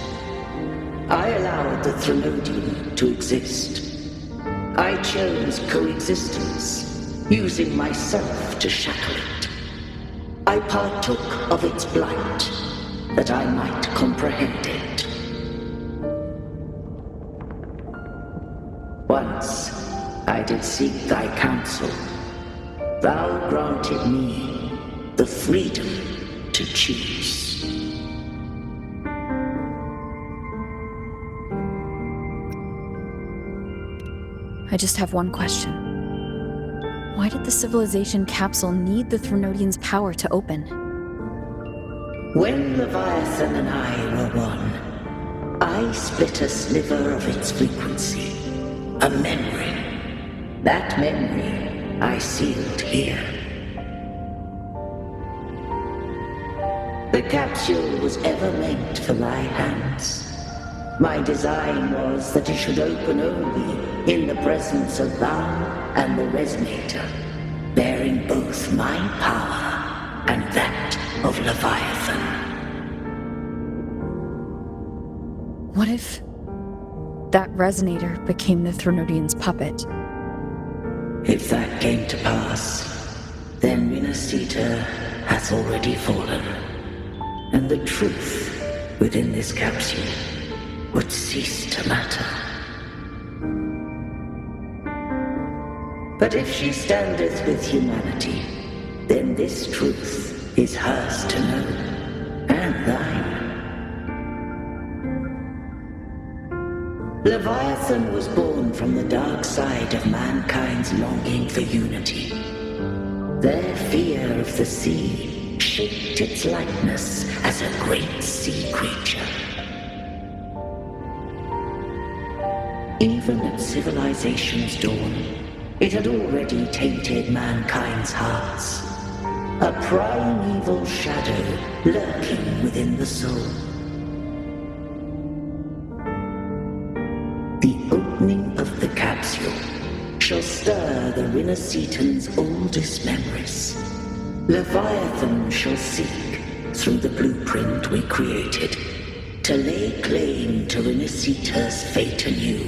I allowed the Threnodian to exist. I chose coexistence, using myself to shackle it. I partook of its blight, that I might comprehend it. Once I did seek thy counsel. Thou granted me the freedom to choose. I just have one question. Why did the civilization capsule need the Threnodian's power to open? When Leviathan and I were one, I split a sliver of its frequency, a memory. That memory I sealed here. The capsule was ever meant for my hands. My design was that it should open only in the presence of thou and the resonator, bearing both my power and that of Leviathan. What if that resonator became the Threnodian's puppet? If that came to pass, then Rinascita hath already fallen, and the truth within this capsule would cease to matter. But if she standeth with humanity, then this truth is hers to know, and thine. Leviathan was born from the dark side of mankind's longing for unity. Their fear of the sea shaped its likeness as a great sea creature. Even at civilization's dawn, it had already tainted mankind's hearts. A primeval shadow lurking within the soul. The opening of the capsule shall stir the Rinascitan's oldest memories. Leviathan shall seek, through the blueprint we created, to lay claim to Rinascita's fate anew.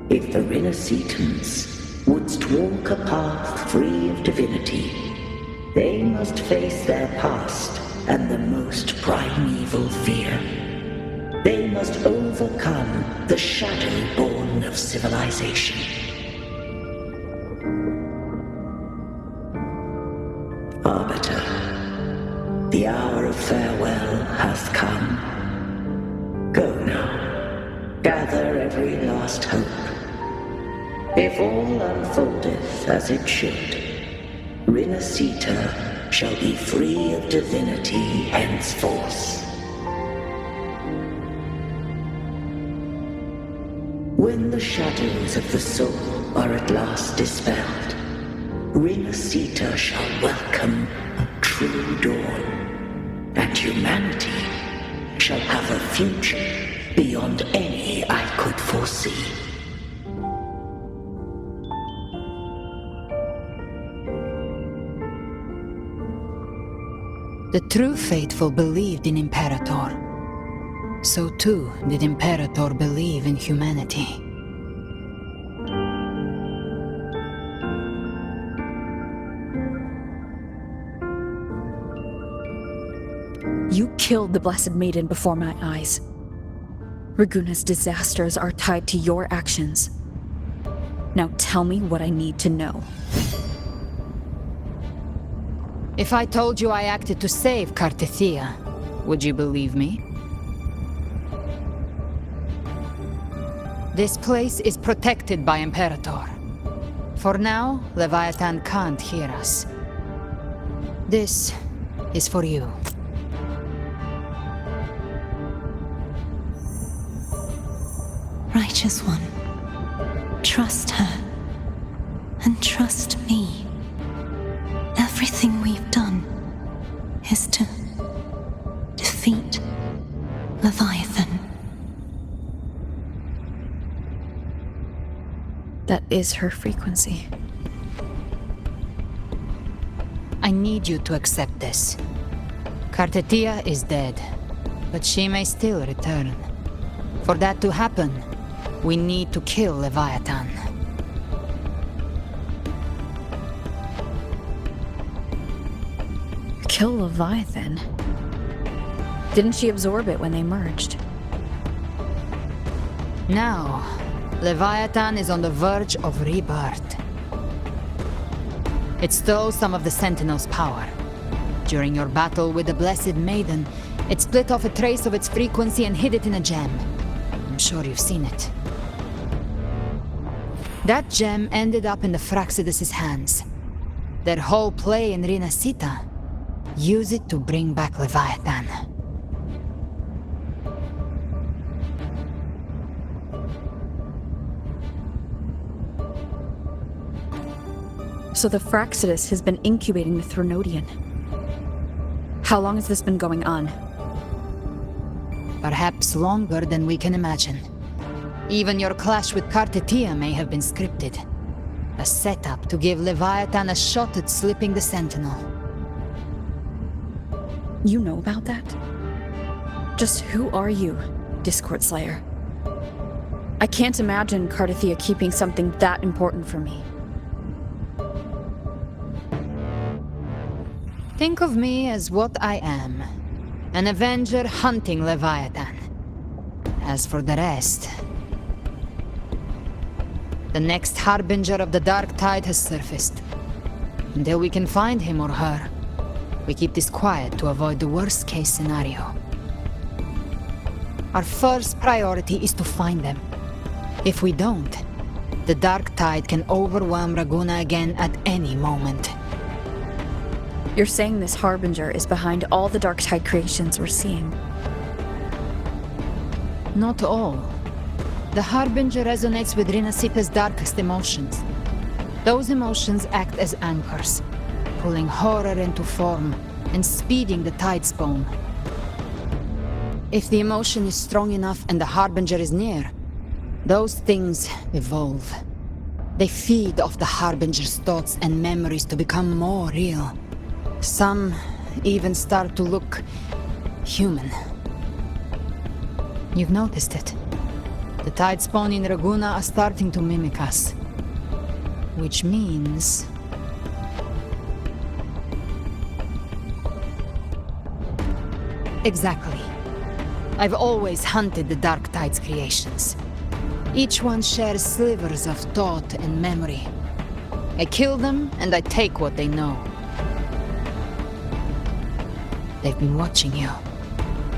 If the Rinascitans wouldst walk a path free of divinity, they must face their past and the most primeval fear. They must overcome the shadow born of civilization. Arbiter, the hour of farewell hath come. Go now, gather every last hope. If all unfoldeth as it should, Rinascita shall be free of divinity henceforth. When the shadows of the soul are at last dispelled, Rinascita shall welcome a true dawn, and humanity shall have a future beyond any I could foresee. The true faithful believed in Imperator. So too did Imperator believe in humanity. You killed the Blessed Maiden before my eyes. Raguna's disasters are tied to your actions. Now tell me what I need to know. If I told you I acted to save Cartethia, would you believe me? This place is protected by Imperator. For now, Leviathan can't hear us. This is for you. Righteous One, trust her, and trust me. Everything we've done is to defeat Leviathan. That is her frequency. I need you to accept this. Cartethia is dead, but she may still return. For that to happen, we need to kill Leviathan. Kill Leviathan? Didn't she absorb it when they merged? Now, Leviathan is on the verge of rebirth. It stole some of the Sentinel's power. During your battle with the Blessed Maiden, it split off a trace of its frequency and hid it in a gem. I'm sure you've seen it. That gem ended up in the Fraxidus' hands. Their whole play in Rinascita. Use it to bring back Leviathan. So the Fraxidus has been incubating the Threnodian. How long has this been going on? Perhaps longer than we can imagine. Even your clash with Kartetia may have been scripted. A setup to give Leviathan a shot at slipping the Sentinel. You know about that? Just who are you, Discord Slayer? I can't imagine Kartetia keeping something that important from me. Think of me as what I am. An Avenger hunting Leviathan. As for the rest... The next Harbinger of the Dark Tide has surfaced. Until we can find him or her, we keep this quiet to avoid the worst-case scenario. Our first priority is to find them. If we don't, the Dark Tide can overwhelm Raguna again at any moment. You're saying this Harbinger is behind all the Dark Tide creations we're seeing? Not all. The Harbinger resonates with Rinascita's darkest emotions. Those emotions act as anchors, pulling horror into form and speeding the Tidespawn. If the emotion is strong enough and the Harbinger is near, those things evolve. They feed off the Harbinger's thoughts and memories to become more real. Some even start to look human. You've noticed it. The Tidespawn in Raguna are starting to mimic us. Which means... Exactly. I've always hunted the Dark Tide's creations. Each one shares slivers of thought and memory. I kill them, and I take what they know. They've been watching you.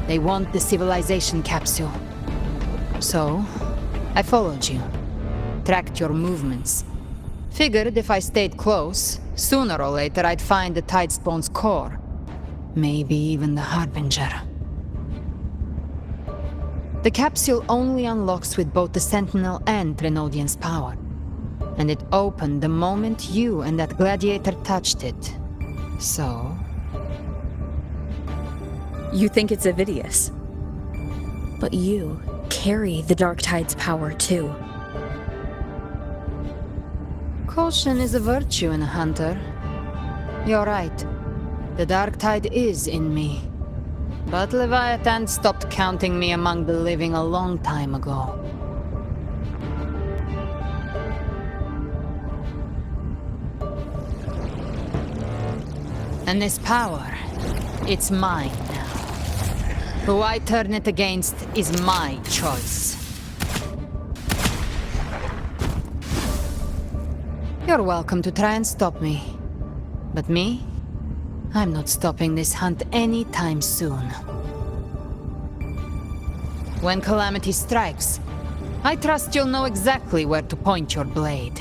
They want the civilization capsule. So, I followed you. Tracked your movements. Figured if I stayed close, sooner or later I'd find the Tidespawn's core. Maybe even the Harbinger. The capsule only unlocks with both the Sentinel and Threnodian's power. And it opened the moment you and that gladiator touched it. So... You think it's Avidius. But you carry the Dark Tide's power too. Caution is a virtue in a hunter. You're right. The Dark Tide is in me. But Leviathan stopped counting me among the living a long time ago. And this power, it's mine now. Who I turn it against is my choice. You're welcome to try and stop me. But me? I'm not stopping this hunt anytime soon. When calamity strikes, I trust you'll know exactly where to point your blade.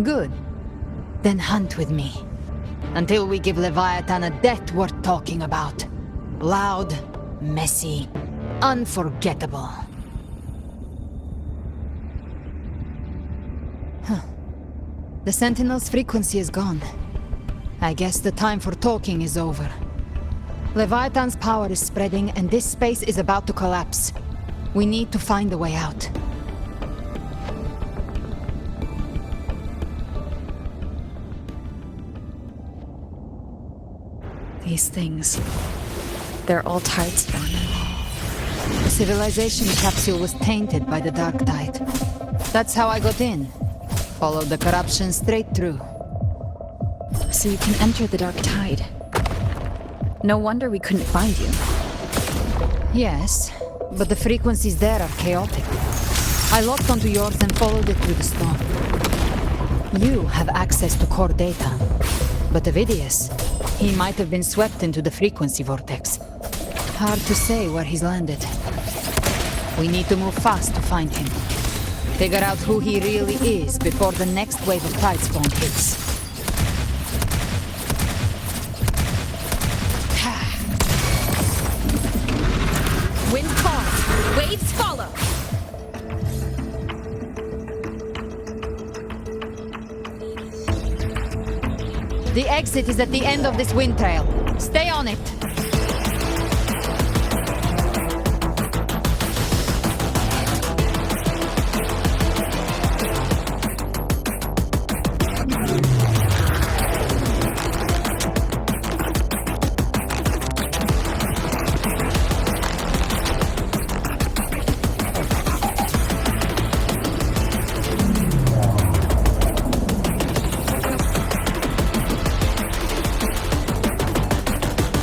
Good. Then hunt with me. Until we give Leviathan a death worth talking about. Loud, messy, unforgettable. The Sentinel's frequency is gone. I guess the time for talking is over. Leviathan's power is spreading and this space is about to collapse. We need to find a way out. These things, they're all Tidespawn. The civilization capsule was tainted by the Dark Tide. That's how I got in. Followed the corruption straight through. So you can enter the Dark Tide. No wonder we couldn't find you. Yes, but the frequencies there are chaotic. I locked onto yours and followed it through the storm. You have access to core data, but Avidius, he might have been swept into the frequency vortex. Hard to say where he's landed. We need to move fast to find him. Figure out who he really is before the next wave of Tidespawn hits. Wind calms. Waves follow. The exit is at the end of this wind trail. Stay on it.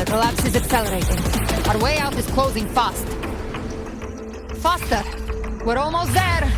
Collapse is accelerating. Our way out is closing fast. Faster! We're almost there!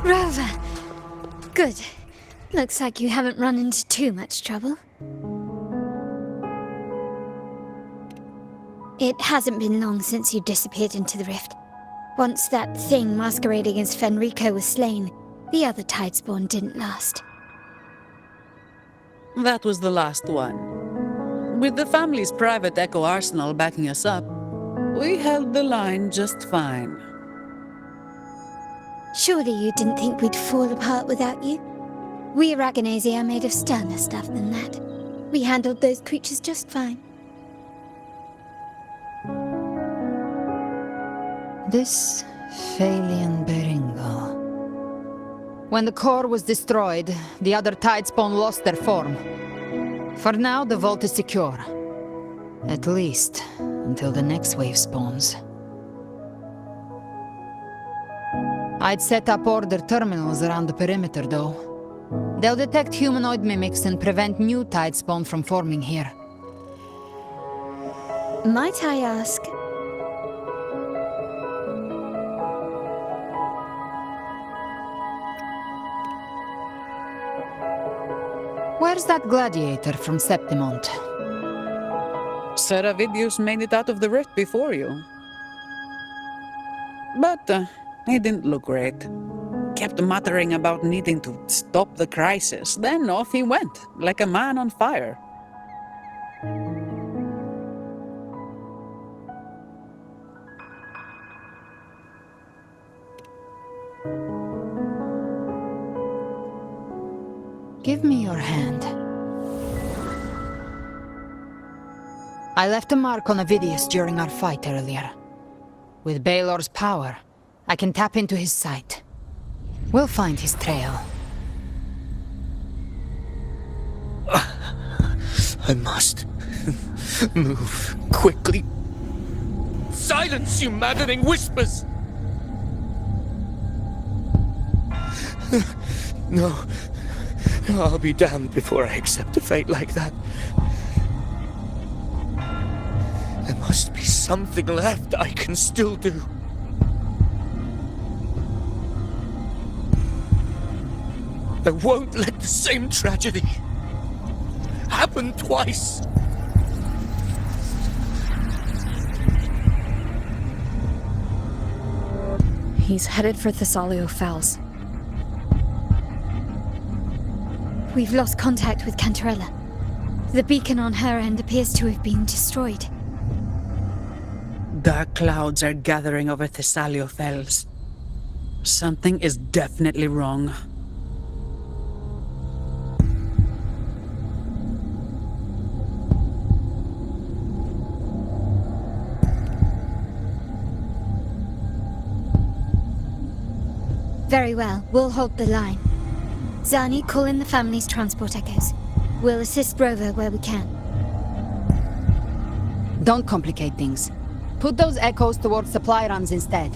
Rover! Good. Looks like you haven't run into too much trouble. It hasn't been long since you disappeared into the rift. Once that thing masquerading as Fenrico was slain, the other Tidespawn didn't last. That was the last one. With the family's private echo arsenal backing us up, we held the line just fine. Surely you didn't think we'd fall apart without you? We Aragonese are made of sterner stuff than that. We handled those creatures just fine. This Phalian Beringo. When the core was destroyed, the other Tidespawn lost their form. For now, the vault is secure. At least, until the next wave spawns. I'd set up order terminals around the perimeter, though. They'll detect humanoid mimics and prevent new Tidespawn from forming here. Might I ask... Where's that gladiator from Septimont? Seravidius made it out of the rift before you. But he didn't look great. Kept muttering about needing to stop the crisis. Then off he went, like a man on fire. Give me your hand. I left a mark on Avidius during our fight earlier. With Baelor's power, I can tap into his sight. We'll find his trail. I must move quickly. Silence, you maddening whispers! No. I'll be damned before I accept a fate like that. There must be something left I can still do. I won't let the same tragedy happen twice. He's headed for Thessalio Fells. We've lost contact with Cantarella. The beacon on her end appears to have been destroyed. Dark clouds are gathering over Thessalio Fells. Something is definitely wrong. Very well, we'll hold the line. Zani, call in the family's transport echoes. We'll assist Rover where we can. Don't complicate things. Put those echoes towards supply runs instead.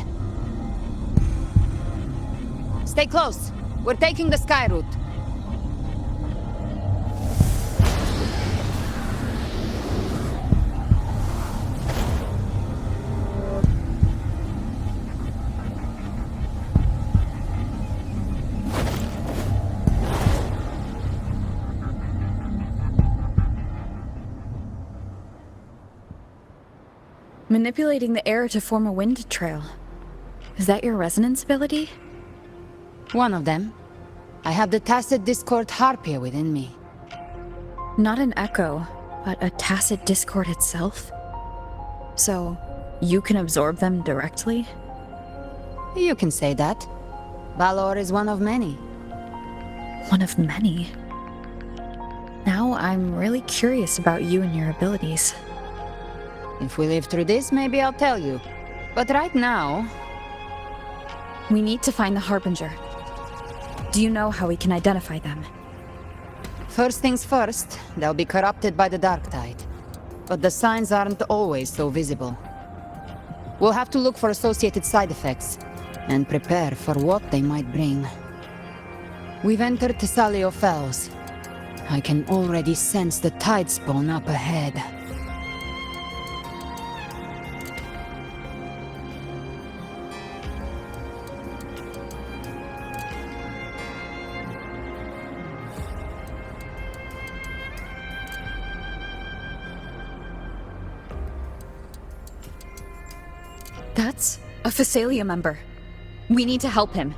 Stay close. We're taking the sky route. Manipulating the air to form a wind trail. Is that your resonance ability? One of them. I have the tacit discord harpia within me. Not an echo, but a tacit discord itself? So, you can absorb them directly? You can say that. Valor is one of many. One of many? Now I'm really curious about you and your abilities. If we live through this, maybe I'll tell you. But right now... We need to find the Harbinger. Do you know how we can identify them? First things first, they'll be corrupted by the dark tide. But the signs aren't always so visible. We'll have to look for associated side effects, and prepare for what they might bring. We've entered Thessalio Fells. I can already sense the tide spawn up ahead. That's a Phasalia member. We need to help him.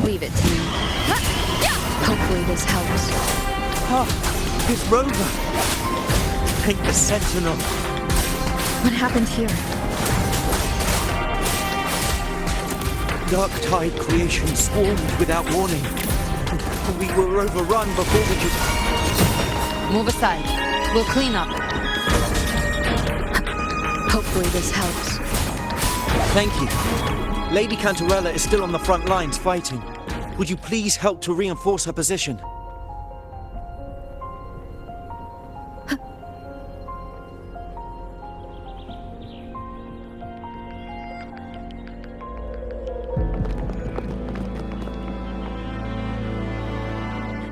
Leave it to me. Hopefully this helps. Oh, it's Rover! Take the Sentinel. What happened here? Dark tide creation swarmed without warning. We were overrun before we could... Move aside. We'll clean up. Hopefully this helps. Thank you. Lady Cantarella is still on the front lines fighting. Would you please help to reinforce her position?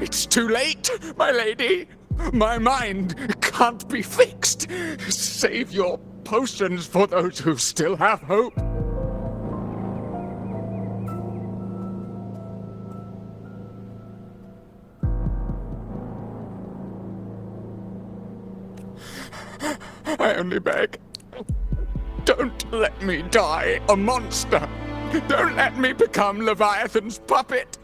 It's too late, my lady. My mind can't be fixed. Save your potions for those who still have hope. I only beg. Don't let me die a monster. Don't let me become Leviathan's puppet.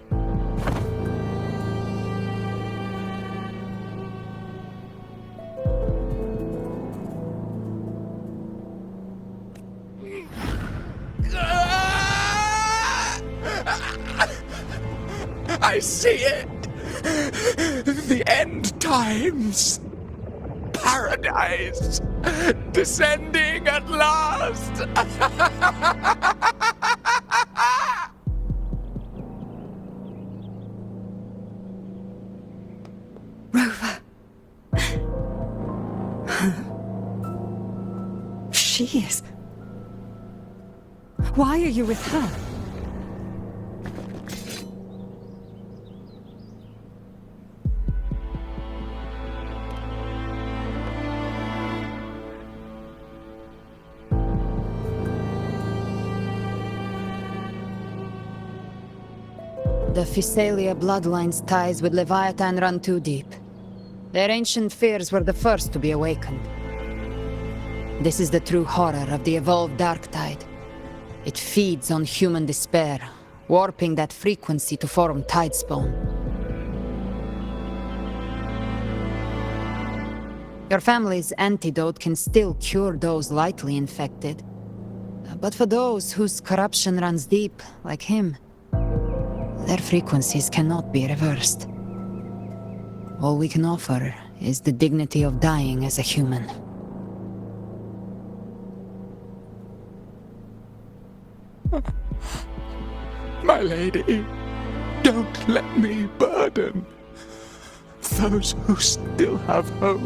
I see it! The end times! Paradise! Descending at last! Rover. She is. Why are you with her? The Phasalia bloodline's ties with Leviathan run too deep. Their ancient fears were the first to be awakened. This is the true horror of the evolved dark tide. It feeds on human despair, warping that frequency to form tidespawn. Your family's antidote can still cure those lightly infected. But for those whose corruption runs deep, like him, their frequencies cannot be reversed. All we can offer is the dignity of dying as a human. My lady, don't let me burden those who still have hope.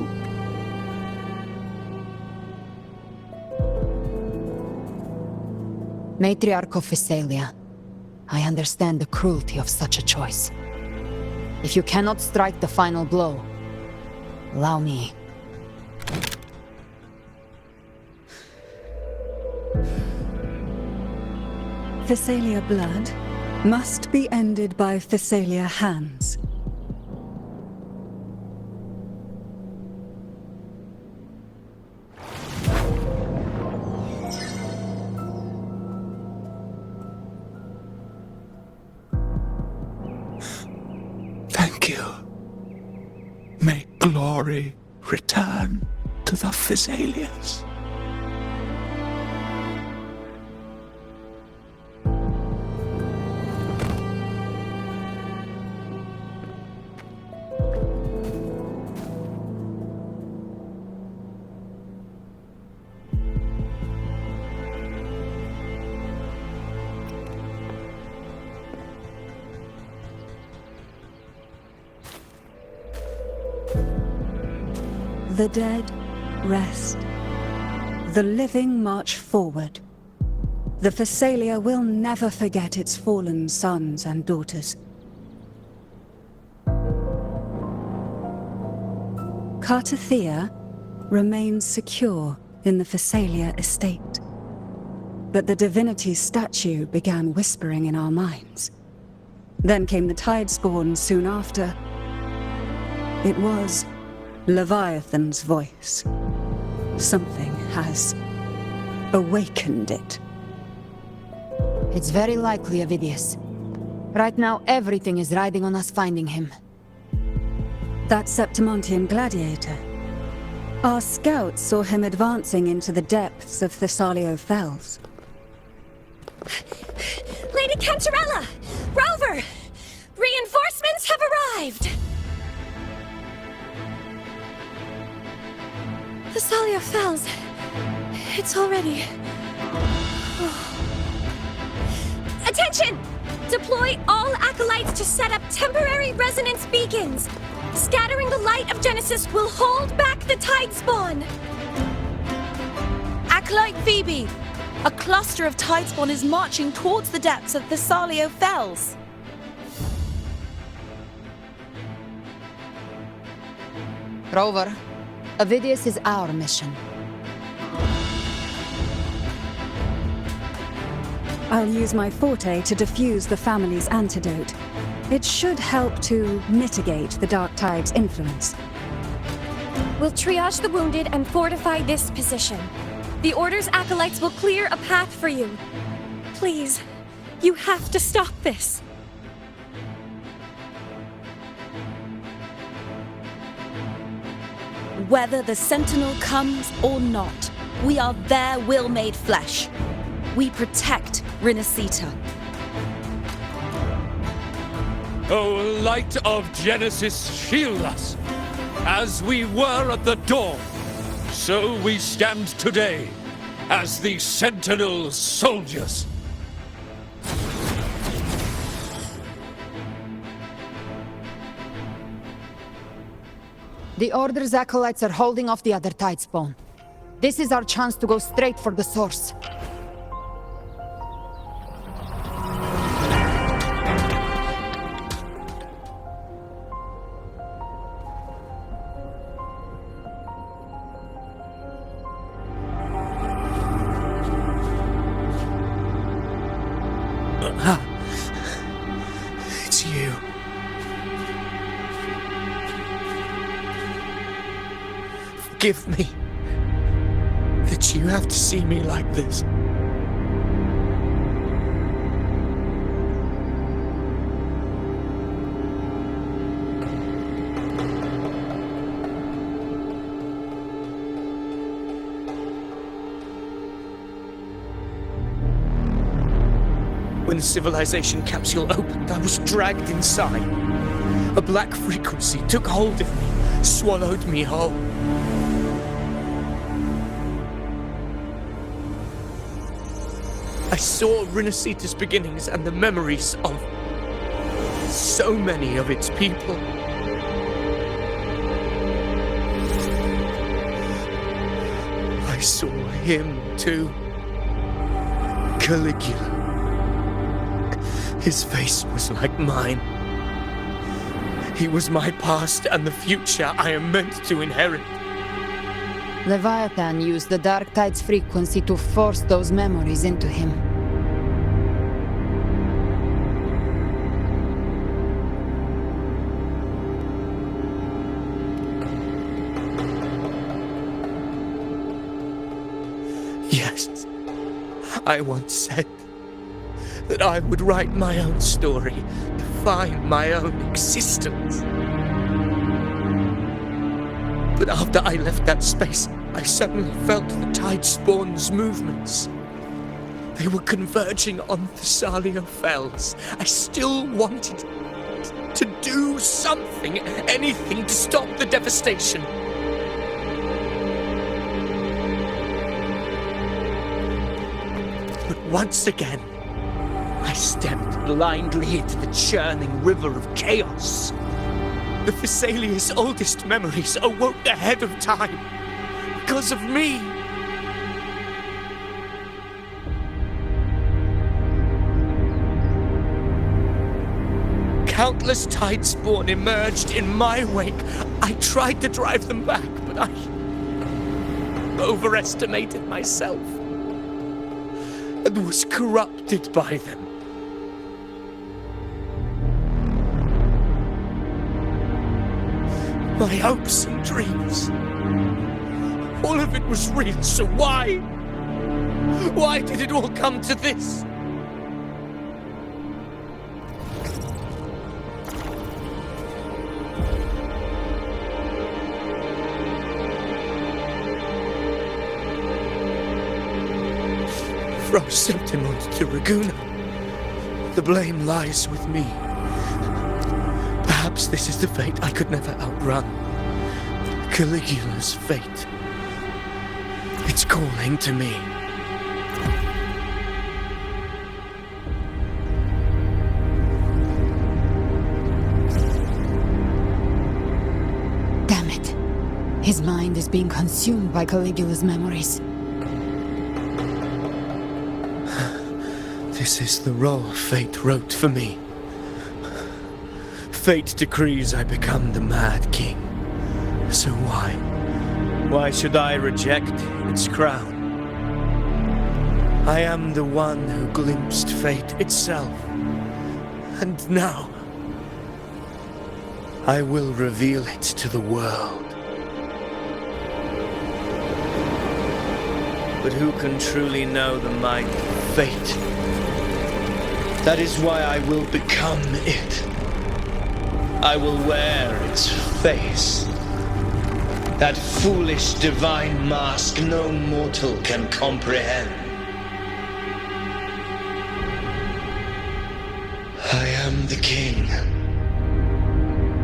Matriarch of Physalia, I understand the cruelty of such a choice. If you cannot strike the final blow, allow me. Physalia blood must be ended by Physalia hands. Thank you. May glory return to the Physalians. The dead rest. The living march forward. The Physalia will never forget its fallen sons and daughters. Cartathea remains secure in the Physalia estate. But the divinity's statue began whispering in our minds. Then came the Tidespawn soon after. It was Leviathan's voice. Something has awakened it. It's very likely, Avidius. Right now, everything is riding on us finding him. That Septimontian gladiator. Our scouts saw him advancing into the depths of Thessalio Fells. Lady Cantarella! Rover! Reinforcements have arrived! Thessalio Fells. It's already... Attention! Deploy all acolytes to set up temporary resonance beacons. Scattering the light of Genesis will hold back the Tidespawn. Acolyte Phoebe, a cluster of Tidespawn is marching towards the depths of Thessalio Fells. Rover, Avidius is our mission. I'll use my forte to defuse the family's antidote. It should help to mitigate the Dark Tide's influence. We'll triage the wounded and fortify this position. The Order's acolytes will clear a path for you. Please, you have to stop this. Whether the Sentinel comes or not, we are their will made flesh. We protect Rinascita. O light of Genesis, shield us! As we were at the dawn, so we stand today, as the Sentinel soldiers. The Order's acolytes are holding off the other Tidespawn. This is our chance to go straight for the source. It's you. Forgive me that you have to see me like this. When the civilization capsule opened, I was dragged inside. A black frequency took hold of me, swallowed me whole. I saw Rinascita's beginnings and the memories of so many of its people. I saw him too. Caligula. His face was like mine. He was my past and the future I am meant to inherit. Leviathan used the Dark Tide's frequency to force those memories into him. Yes, I once said that I would write my own story, define my own existence. But after I left that space, I suddenly felt the Tidespawn's movements. They were converging on Thessalia Fells. I still wanted to do something, anything to stop the devastation. But once again, I stepped blindly into the churning river of chaos. The Thessalia's oldest memories awoke ahead of time because of me. Countless Tidespawn emerged in my wake. I tried to drive them back, but I overestimated myself and was corrupted by them. My hopes and dreams. All of it was real, so why? Why did it all come to this? From Septimund to Raguna, the blame lies with me. Perhaps this is the fate I could never outrun. Caligula's fate. It's calling to me. Damn it. His mind is being consumed by Caligula's memories. This is the role fate wrote for me. Fate decrees I become the Mad King. So why? Why should I reject its crown? I am the one who glimpsed fate itself. And now, I will reveal it to the world. But who can truly know the might of fate? That is why I will become it. I will wear its face. That foolish divine mask no mortal can comprehend. I am the king,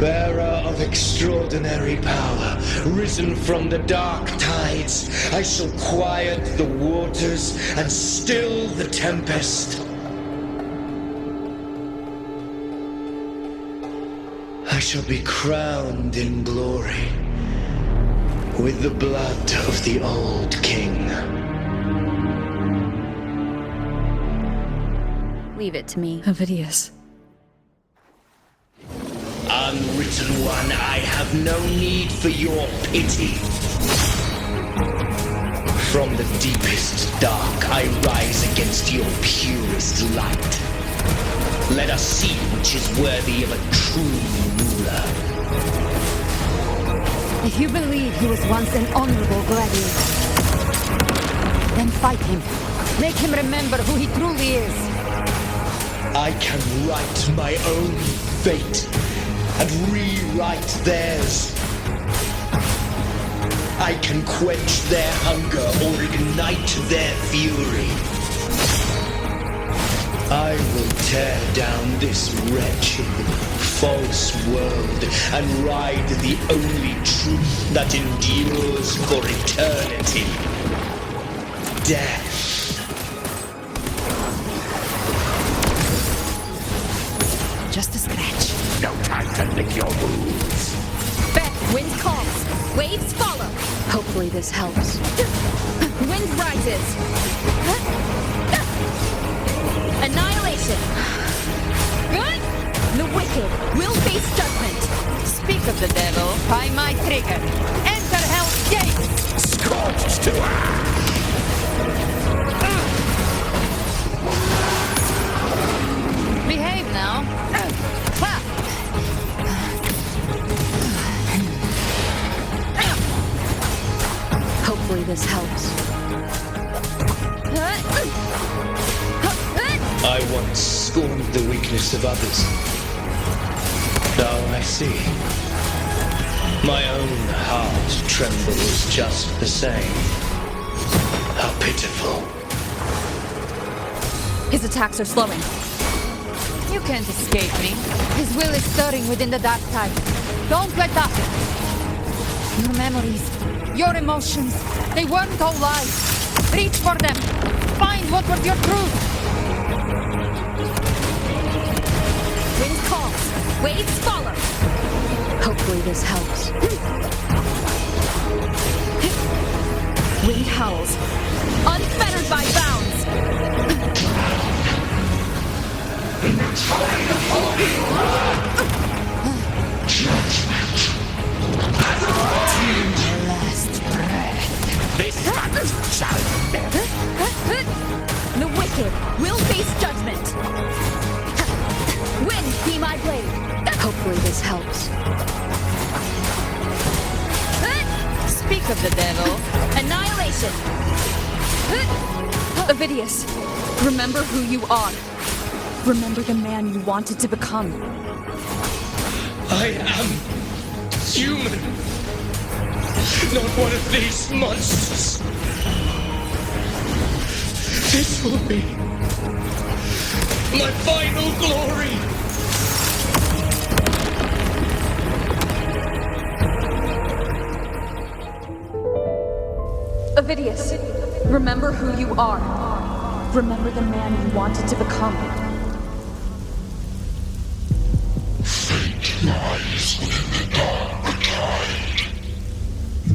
bearer of extraordinary power, risen from the dark tides. I shall quiet the waters and still the tempest. I shall be crowned in glory with the blood of the old king. Leave it to me. Ovidius. Unwritten one, I have no need for your pity. From the deepest dark, I rise against your purest light. Let us see which is worthy of a true ruler. If you believe he was once an honorable gladiator, then fight him. Make him remember who he truly is. I can write my own fate and rewrite theirs. I can quench their hunger or ignite their fury. I will tear down this wretched, false world and ride the only truth that endures for eternity. Death. Just a scratch. No time to lick your wounds. Beth, wind calms. Waves follow. Hopefully this helps. Wind rises. Annihilation. The wicked will face judgment. Speak of the devil by my trigger. Enter Hell's Gate! Scorched to ash! Behave now. Hopefully this helps. I once scorned the weakness of others. Now I see. My own heart trembles just the same. How pitiful. His attacks are slowing. You can't escape me. His will is stirring within the dark tide. Don't let up! Your memories, your emotions, they weren't all lies. Reach for them. Find what was your truth. Wind calms. Waves follow. Hopefully this helps. Wind howls. Unfettered by bounds. Last breath. This battle shall never. The wicked will face judgment. Wind be my blade. Hopefully this helps. Speak of the devil. Annihilation. Ovidius, remember who you are. Remember the man you wanted to become. I am human. Not one of these monsters. This will be my final glory. Ovidius, remember who you are. Remember the man you wanted to become. Fate lies within the dark tide.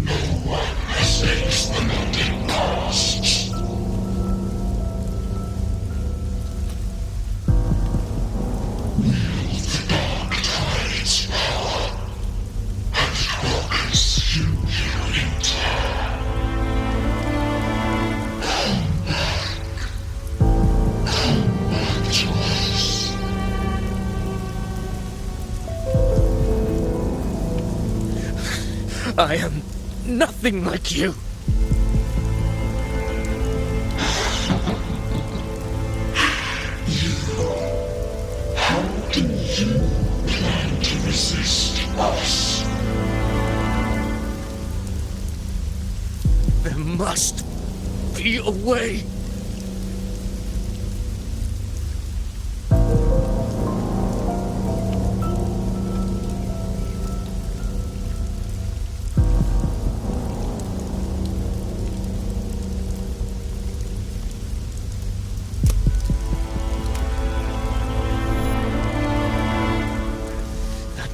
No one mistakes the melting past. Wield the dark tide's power, and it will consume you in turn. Come back to us. I am nothing like you. How do you plan to resist us? There must be a way.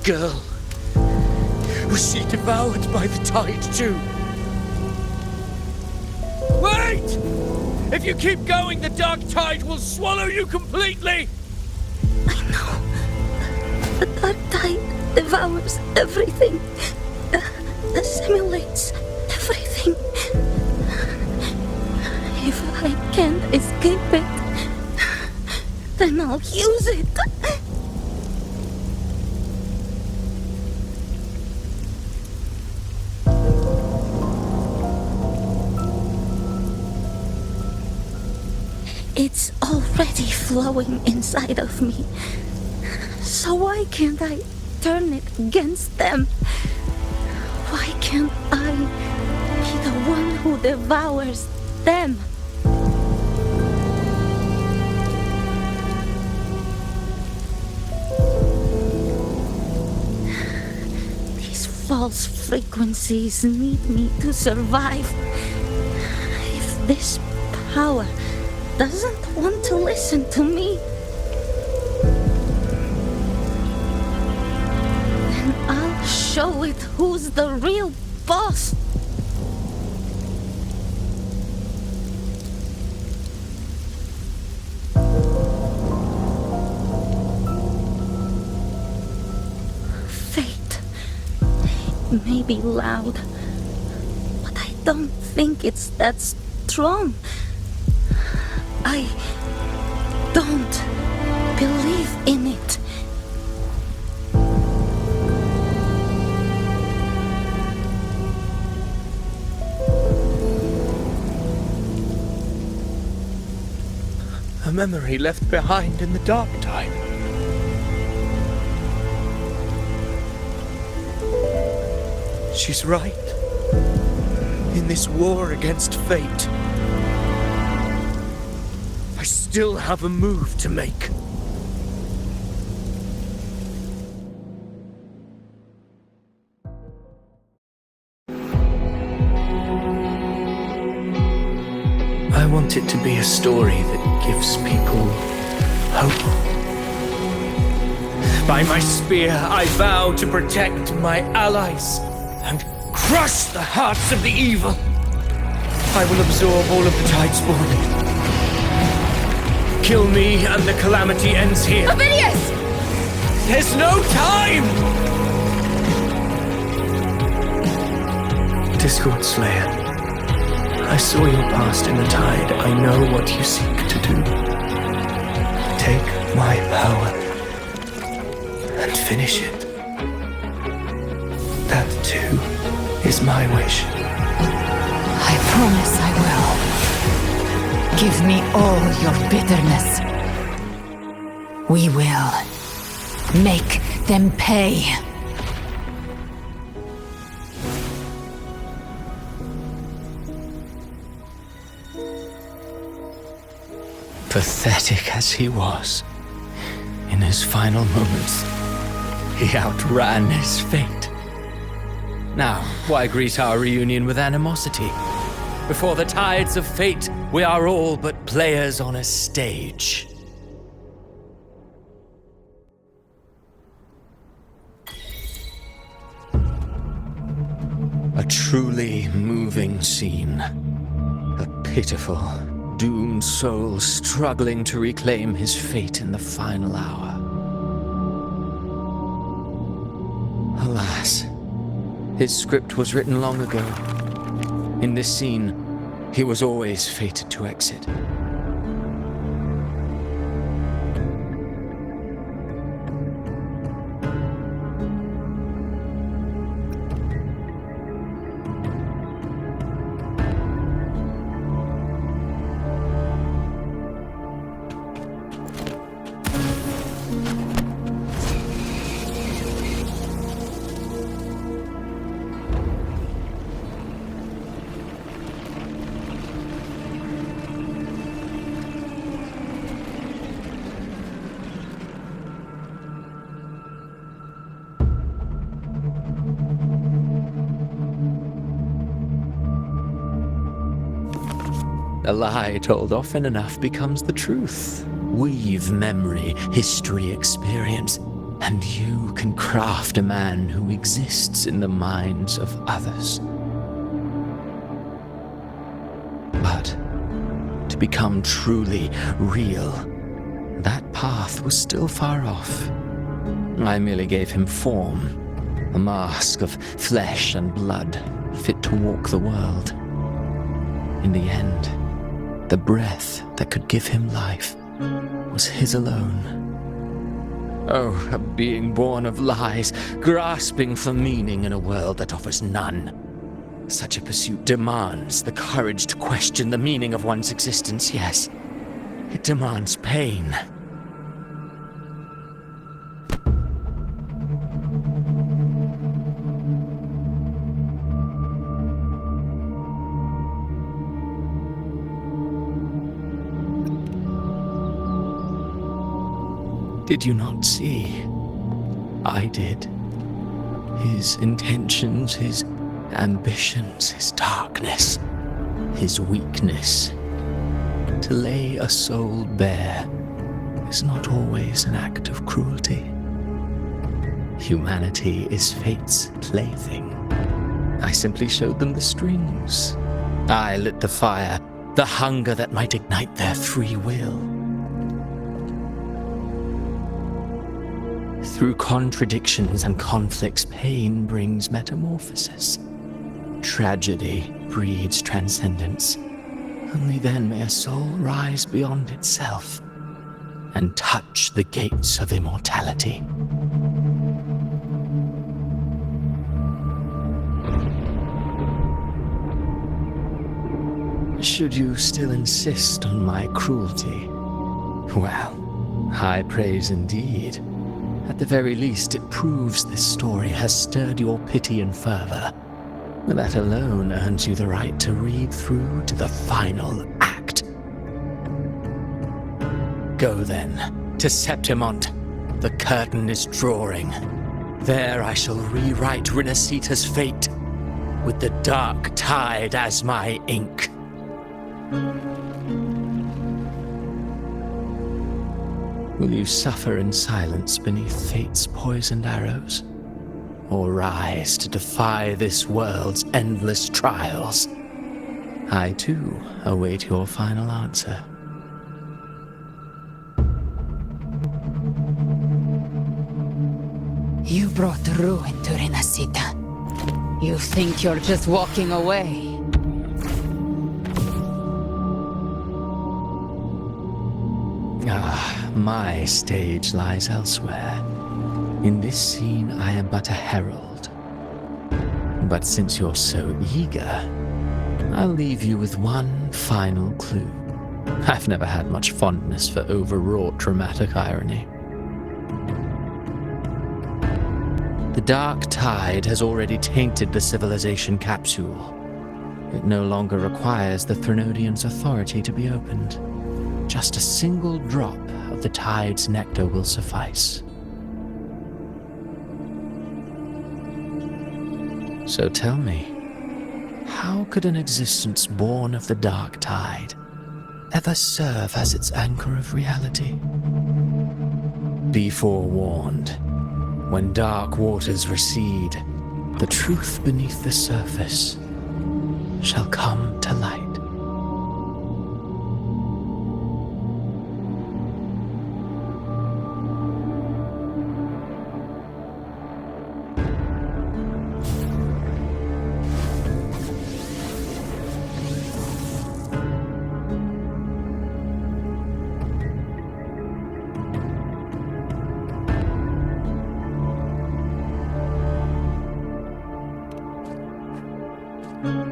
Girl. Was she devoured by the tide too? Wait! If you keep going, the dark tide will swallow you completely! I know. The dark tide devours everything. Assimilates everything. If I can't escape it, then I'll use it. It's already flowing inside of me. So why can't I turn it against them? Why can't I be the one who devours them? false frequencies need me to survive. If this power doesn't want to listen to me, then I'll show it who's the real boss. Fate may be loud, but I don't think it's that strong. I don't believe in it. A memory left behind in the dark time. She's right. In this war against fate, I still have a move to make. I want it to be a story that gives people hope. By my spear, I vow to protect my allies and crush the hearts of the evil. I will absorb all of the Tidespawn. Kill me and the calamity ends here. Ovidius! There's no time! Discord Slayer, I saw your past in the tide. I know what you seek to do. Take my power and finish it. That, too, is my wish. I promise I will. Give me all your bitterness. We will make them pay. Pathetic as he was, in his final moments, he outran his fate. Now, why greet our reunion with animosity? Before the tides of fate, we are all but players on a stage. A truly moving scene. A pitiful, doomed soul struggling to reclaim his fate in the final hour. Alas, his script was written long ago. In this scene, he was always fated to exit. A lie told often enough becomes the truth. Weave memory, history, experience, and you can craft a man who exists in the minds of others. But to become truly real, that path was still far off. I merely gave him form, a mask of flesh and blood, fit to walk the world. In the end, the breath that could give him life was his alone. Oh, a being born of lies, grasping for meaning in a world that offers none. Such a pursuit demands the courage to question the meaning of one's existence, yes. It demands pain. Did you not see? I did. His intentions, his ambitions, his darkness, his weakness. To lay a soul bare is not always an act of cruelty. Humanity is fate's plaything. I simply showed them the strings. I lit the fire, the hunger that might ignite their free will. Through contradictions and conflicts, pain brings metamorphosis. Tragedy breeds transcendence. Only then may a soul rise beyond itself and touch the gates of immortality. Should you still insist on my cruelty, well, high praise indeed. At the very least, it proves this story has stirred your pity and fervor. That alone earns you the right to read through to the final act. Go then, to Septimont. The curtain is drawing. There I shall rewrite Rinascita's fate, with the dark tide as my ink. Will you suffer in silence beneath fate's poisoned arrows? Or rise to defy this world's endless trials? I, too, await your final answer. You brought ruin to Rinascita. You think you're just walking away? My stage lies elsewhere. In this scene, I am but a herald. But since you're so eager, I'll leave you with one final clue. I've never had much fondness for overwrought dramatic irony. The dark tide has already tainted the civilization capsule. It no longer requires the Threnodians' authority to be opened. Just a single drop of the tide's nectar will suffice. So tell me, how could an existence born of the dark tide ever serve as its anchor of reality? Be forewarned, when dark waters recede, the truth beneath the surface shall come to light.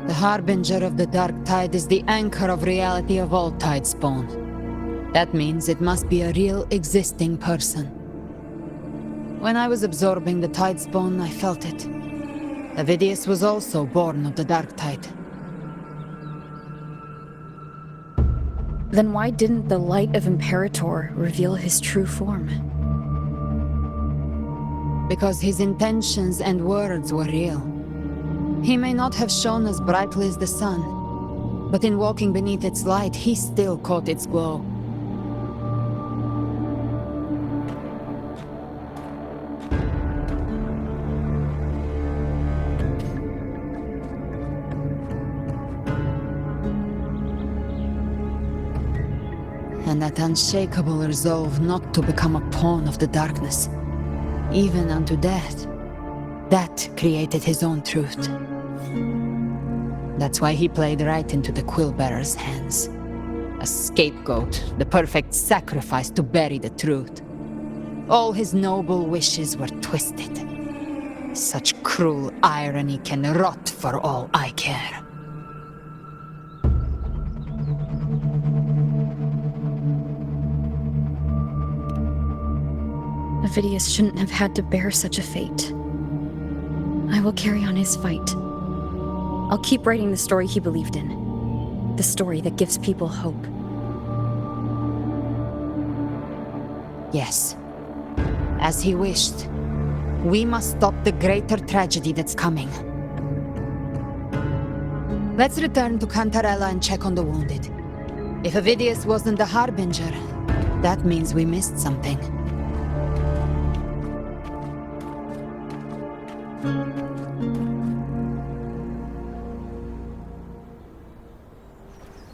The harbinger of the dark tide is the anchor of reality of all tidespawn. That means it must be a real existing person. When I was absorbing the tidespawn, I felt it. Avidius was also born of the dark tide. Then why didn't the light of Imperator reveal his true form? Because his intentions and words were real. He may not have shone as brightly as the sun, but in walking beneath its light, he still caught its glow. And that unshakable resolve not to become a pawn of the darkness, even unto death, that created his own truth. That's why he played right into the Quillbearer's hands. A scapegoat, the perfect sacrifice to bury the truth. All his noble wishes were twisted. Such cruel irony can rot for all I care. Avidius shouldn't have had to bear such a fate. I will carry on his fight. I'll keep writing the story he believed in. The story that gives people hope. Yes, as he wished. We must stop the greater tragedy that's coming. Let's return to Cantarella and check on the wounded. If Avidius wasn't the Harbinger, that means we missed something.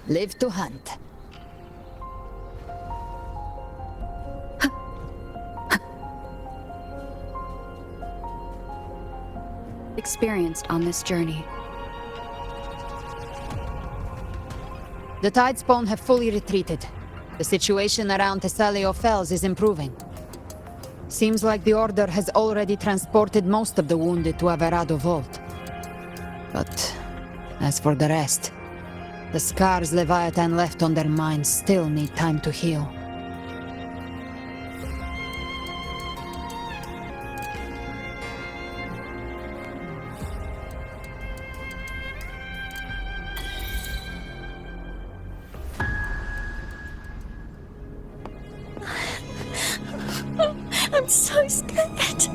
Live to hunt. Experienced on this journey. The Tidespawn have fully retreated. The situation around Thessalio Fells is improving. Seems like the Order has already transported most of the wounded to Averado Vault. But as for the rest, the scars Leviathan left on their minds still need time to heal. I'm so scared.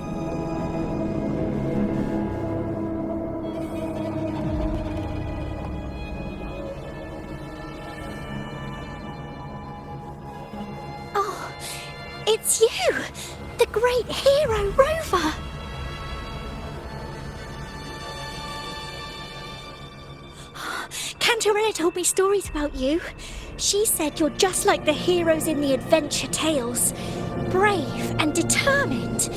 Oh, it's you! The great hero, Rover! Cantarella told me stories about you. She said you're just like the heroes in the adventure tales. Brave and determined.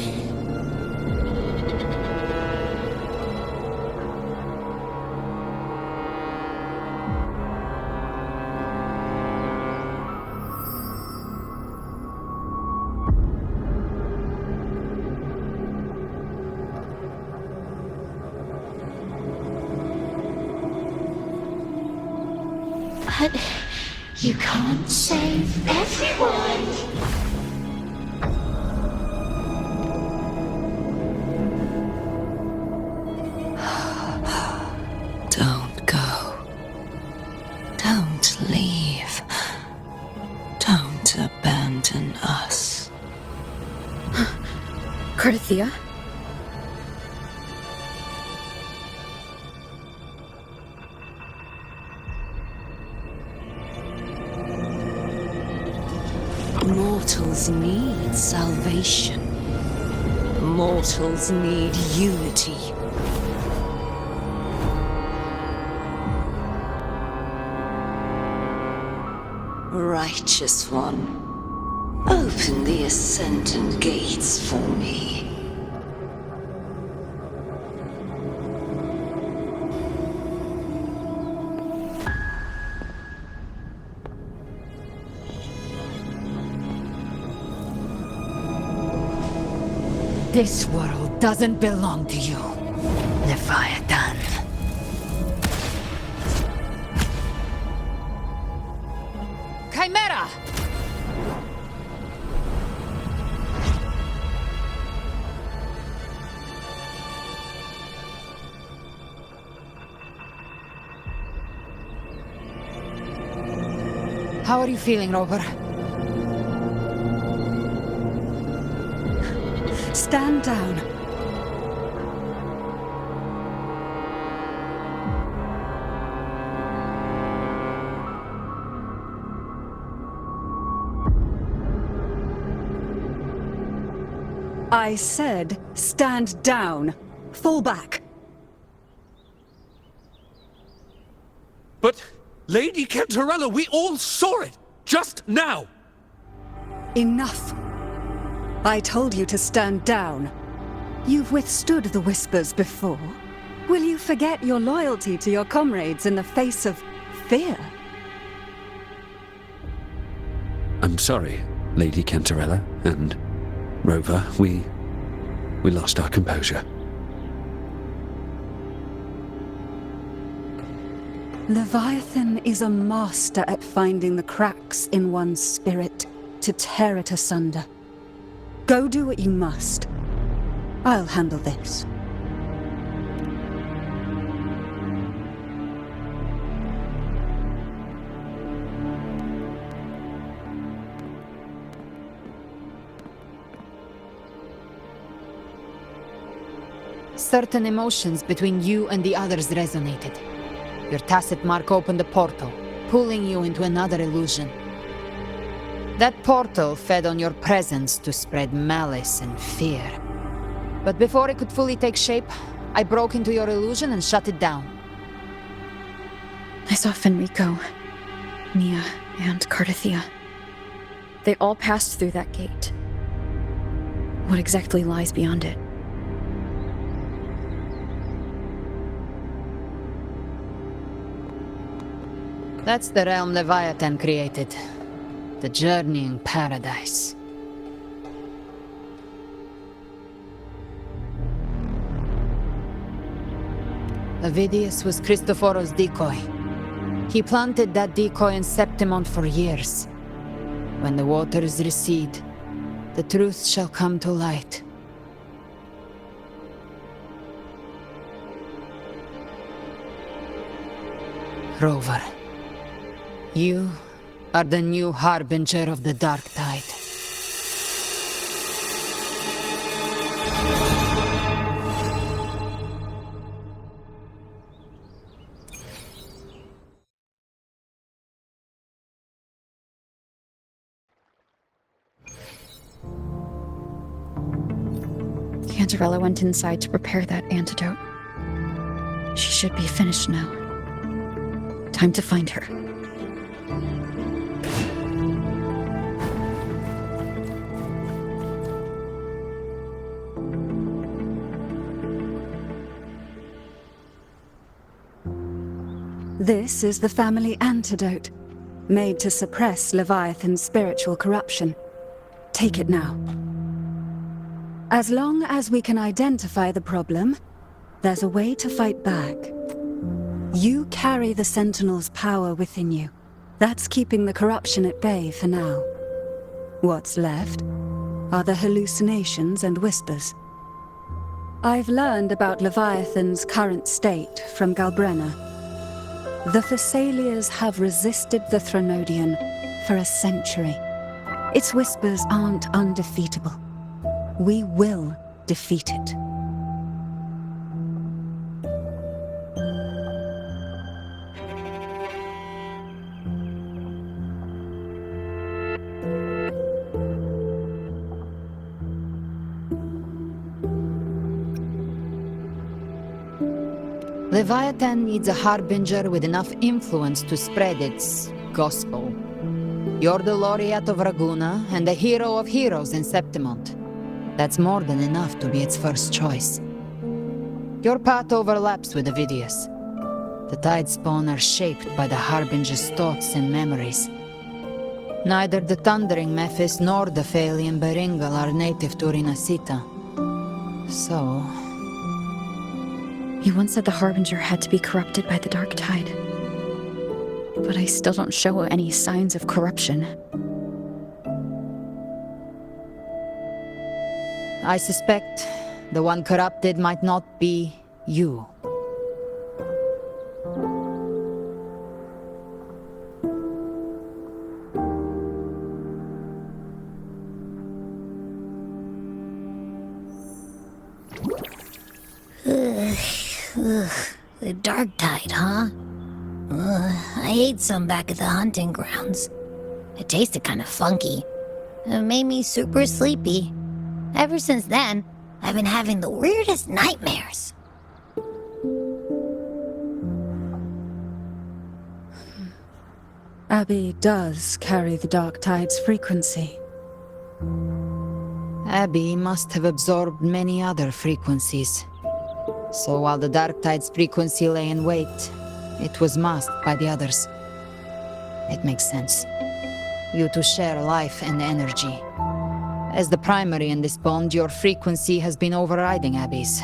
But you can't save everyone. Don't go. Don't leave. Don't abandon us. Cardathia? Mortals need salvation. Mortals need unity. Righteous One, open the Ascendant Gates for me. This world doesn't belong to you, Leviathan. Chimera! How are you feeling, Rover? Stand down. I said, stand down. Fall back. But, Lady Cantarella, we all saw it! Just now! Enough. I told you to stand down. You've withstood the whispers before. Will you forget your loyalty to your comrades in the face of fear? I'm sorry, Lady Cantarella and Rover. We lost our composure. Leviathan is a master at finding the cracks in one's spirit to tear it asunder. Go do what you must. I'll handle this. Certain emotions between you and the others resonated. Your tacit mark opened a portal, pulling you into another illusion. That portal fed on your presence to spread malice and fear. But before it could fully take shape, I broke into your illusion and shut it down. I saw Fenrico, Mia, and Cardathia. They all passed through that gate. What exactly lies beyond it? That's the realm Leviathan created. The journeying paradise. Avidius was Christophoros' decoy. He planted that decoy in Septimont for years. When the waters recede, the truth shall come to light. Rover, you are the new harbinger of the Dark Tide. Cantarella went inside to prepare that antidote. She should be finished now. Time to find her. This is the family antidote, made to suppress Leviathan's spiritual corruption. Take it now. As long as we can identify the problem, there's a way to fight back. You carry the Sentinel's power within you. That's keeping the corruption at bay for now. What's left are the hallucinations and whispers. I've learned about Leviathan's current state from Galbrenna. The Thessalians have resisted the Threnodian for a century. Its whispers aren't undefeatable. We will defeat it. Leviathan needs a harbinger with enough influence to spread its gospel. You're the laureate of Raguna and the hero of heroes in Septimont. That's more than enough to be its first choice. Your path overlaps with Avidius. The Tidespawn are shaped by the Harbinger's thoughts and memories. Neither the Thundering Mephis nor the Phalian Beringal are native to Rinascita. So... You once said the Harbinger had to be corrupted by the Dark Tide. But I still don't show any signs of corruption. I suspect the one corrupted might not be you. The Dark Tide, huh? I ate some back at the hunting grounds. It tasted kind of funky. It made me super sleepy. Ever since then, I've been having the weirdest nightmares. Abby does carry the Dark Tide's frequency. Abby must have absorbed many other frequencies. So while the Dark Tide's frequency lay in wait, it was masked by the others. It makes sense. You two share life and energy. As the primary in this bond, your frequency has been overriding Abby's.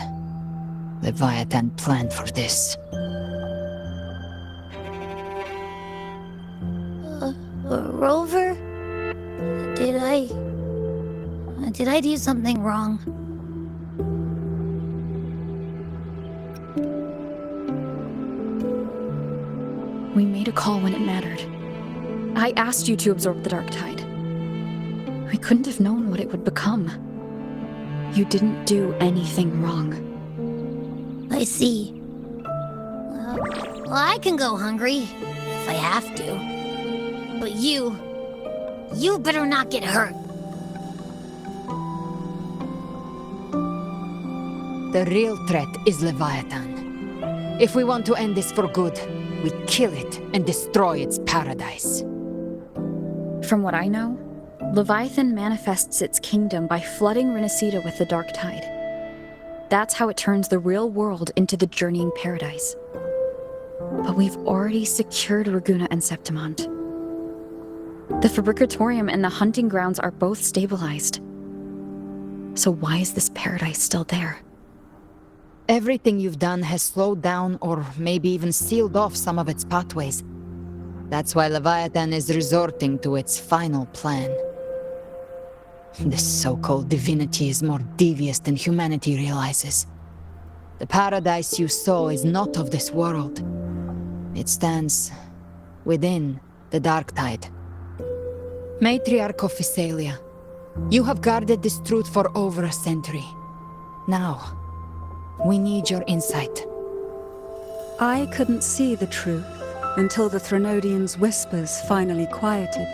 Leviathan planned for this. Rover? Did I do something wrong? We made a call when it mattered. I asked you to absorb the Dark Tide. We couldn't have known what it would become. You didn't do anything wrong. I see. Well, I can go hungry, if I have to. But you better not get hurt. The real threat is Leviathan. If we want to end this for good, we kill it and destroy its paradise. From what I know, Leviathan manifests its kingdom by flooding Rinascita with the dark tide. That's how it turns the real world into the journeying paradise. But we've already secured Ragunna and Septimont. The Fabricatorium and the hunting grounds are both stabilized. So why is this paradise still there? Everything you've done has slowed down or maybe even sealed off some of its pathways. That's why Leviathan is resorting to its final plan. This so-called divinity is more devious than humanity realizes. The paradise you saw is not of this world. It stands within the dark tide. Matriarch of Physalia, you have guarded this truth for over a century. Now, we need your insight. I couldn't see the truth until the Threnodians' whispers finally quieted.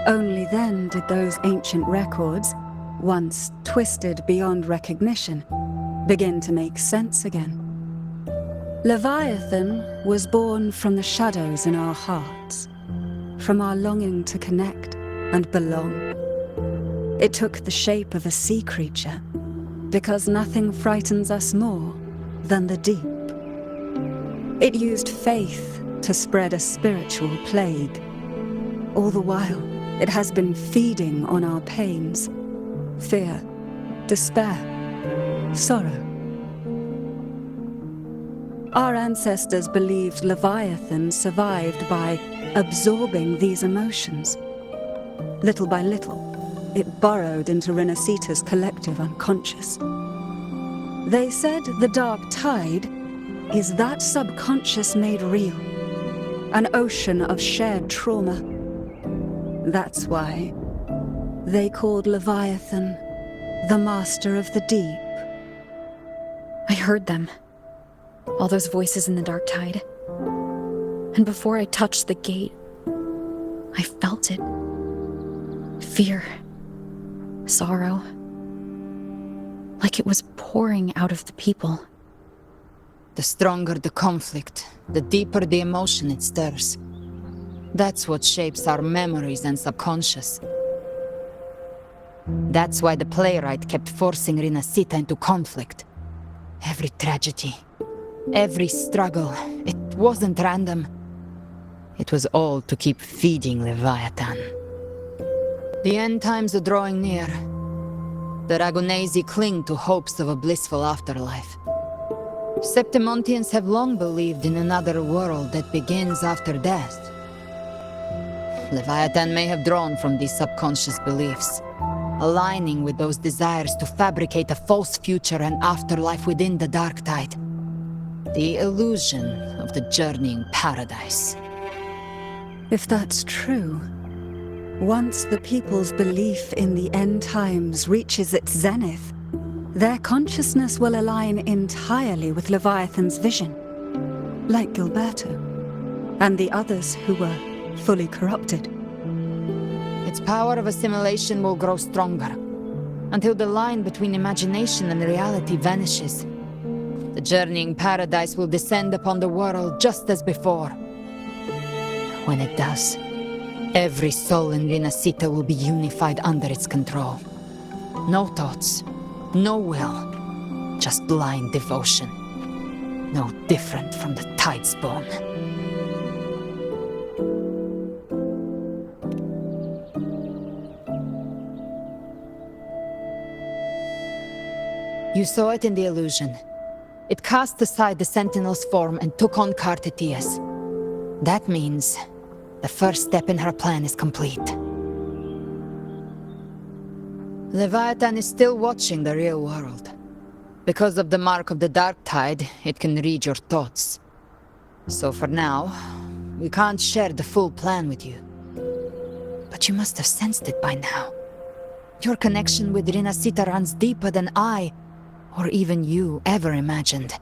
Only then did those ancient records, once twisted beyond recognition, begin to make sense again. Leviathan was born from the shadows in our hearts, from our longing to connect and belong. It took the shape of a sea creature, because nothing frightens us more than the deep. It used faith to spread a spiritual plague. All the while, it has been feeding on our pains, fear, despair, sorrow. Our ancestors believed Leviathan survived by absorbing these emotions. Little by little, it burrowed into Rinascita's collective unconscious. They said the dark tide is that subconscious made real, an ocean of shared trauma. That's why they called Leviathan the Master of the Deep. I heard them. All those voices in the dark tide. And before I touched the gate, I felt it. Fear. Sorrow. Like it was pouring out of the people. The stronger the conflict, the deeper the emotion it stirs. That's what shapes our memories and subconscious. That's why the playwright kept forcing Rinascita into conflict. Every tragedy, every struggle, it wasn't random. It was all to keep feeding Leviathan. The end times are drawing near. The Ragunesi cling to hopes of a blissful afterlife. Septimontians have long believed in another world that begins after death. Leviathan may have drawn from these subconscious beliefs, aligning with those desires to fabricate a false future and afterlife within the dark tide. The illusion of the journeying paradise. If that's true, once the people's belief in the end times reaches its zenith, their consciousness will align entirely with Leviathan's vision, like Gilberto, and the others who were fully corrupted. Its power of assimilation will grow stronger, until the line between imagination and reality vanishes. The journeying paradise will descend upon the world just as before. When it does, every soul in Rinascita will be unified under its control. No thoughts, no will, just blind devotion. No different from the Tidespawn. You saw it in the illusion. It cast aside the Sentinel's form and took on Cartetia's. That means the first step in her plan is complete. Leviathan is still watching the real world. Because of the mark of the dark tide, it can read your thoughts. So for now, we can't share the full plan with you. But you must have sensed it by now. Your connection with Rinascita runs deeper than I, or even you, ever imagined.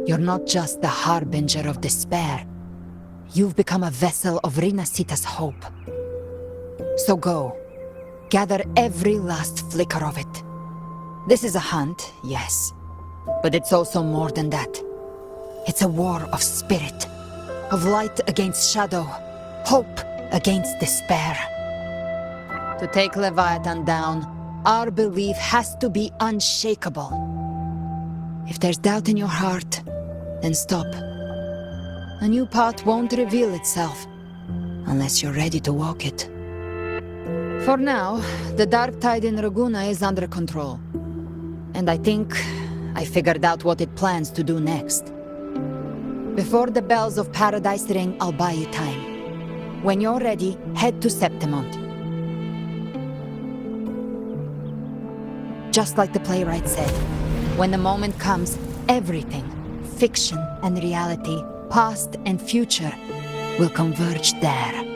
You're not just the harbinger of despair. You've become a vessel of Rinascita's hope. So go. Gather every last flicker of it. This is a hunt, yes. But it's also more than that. It's a war of spirit. Of light against shadow. Hope against despair. To take Leviathan down, our belief has to be unshakable. If there's doubt in your heart, then stop. A new path won't reveal itself unless you're ready to walk it. For now, the dark tide in Raguna is under control. And I think I figured out what it plans to do next. Before the bells of Paradise ring, I'll buy you time. When you're ready, head to Septimont. Just like the playwright said, when the moment comes, everything, fiction and reality, past and future, will converge there.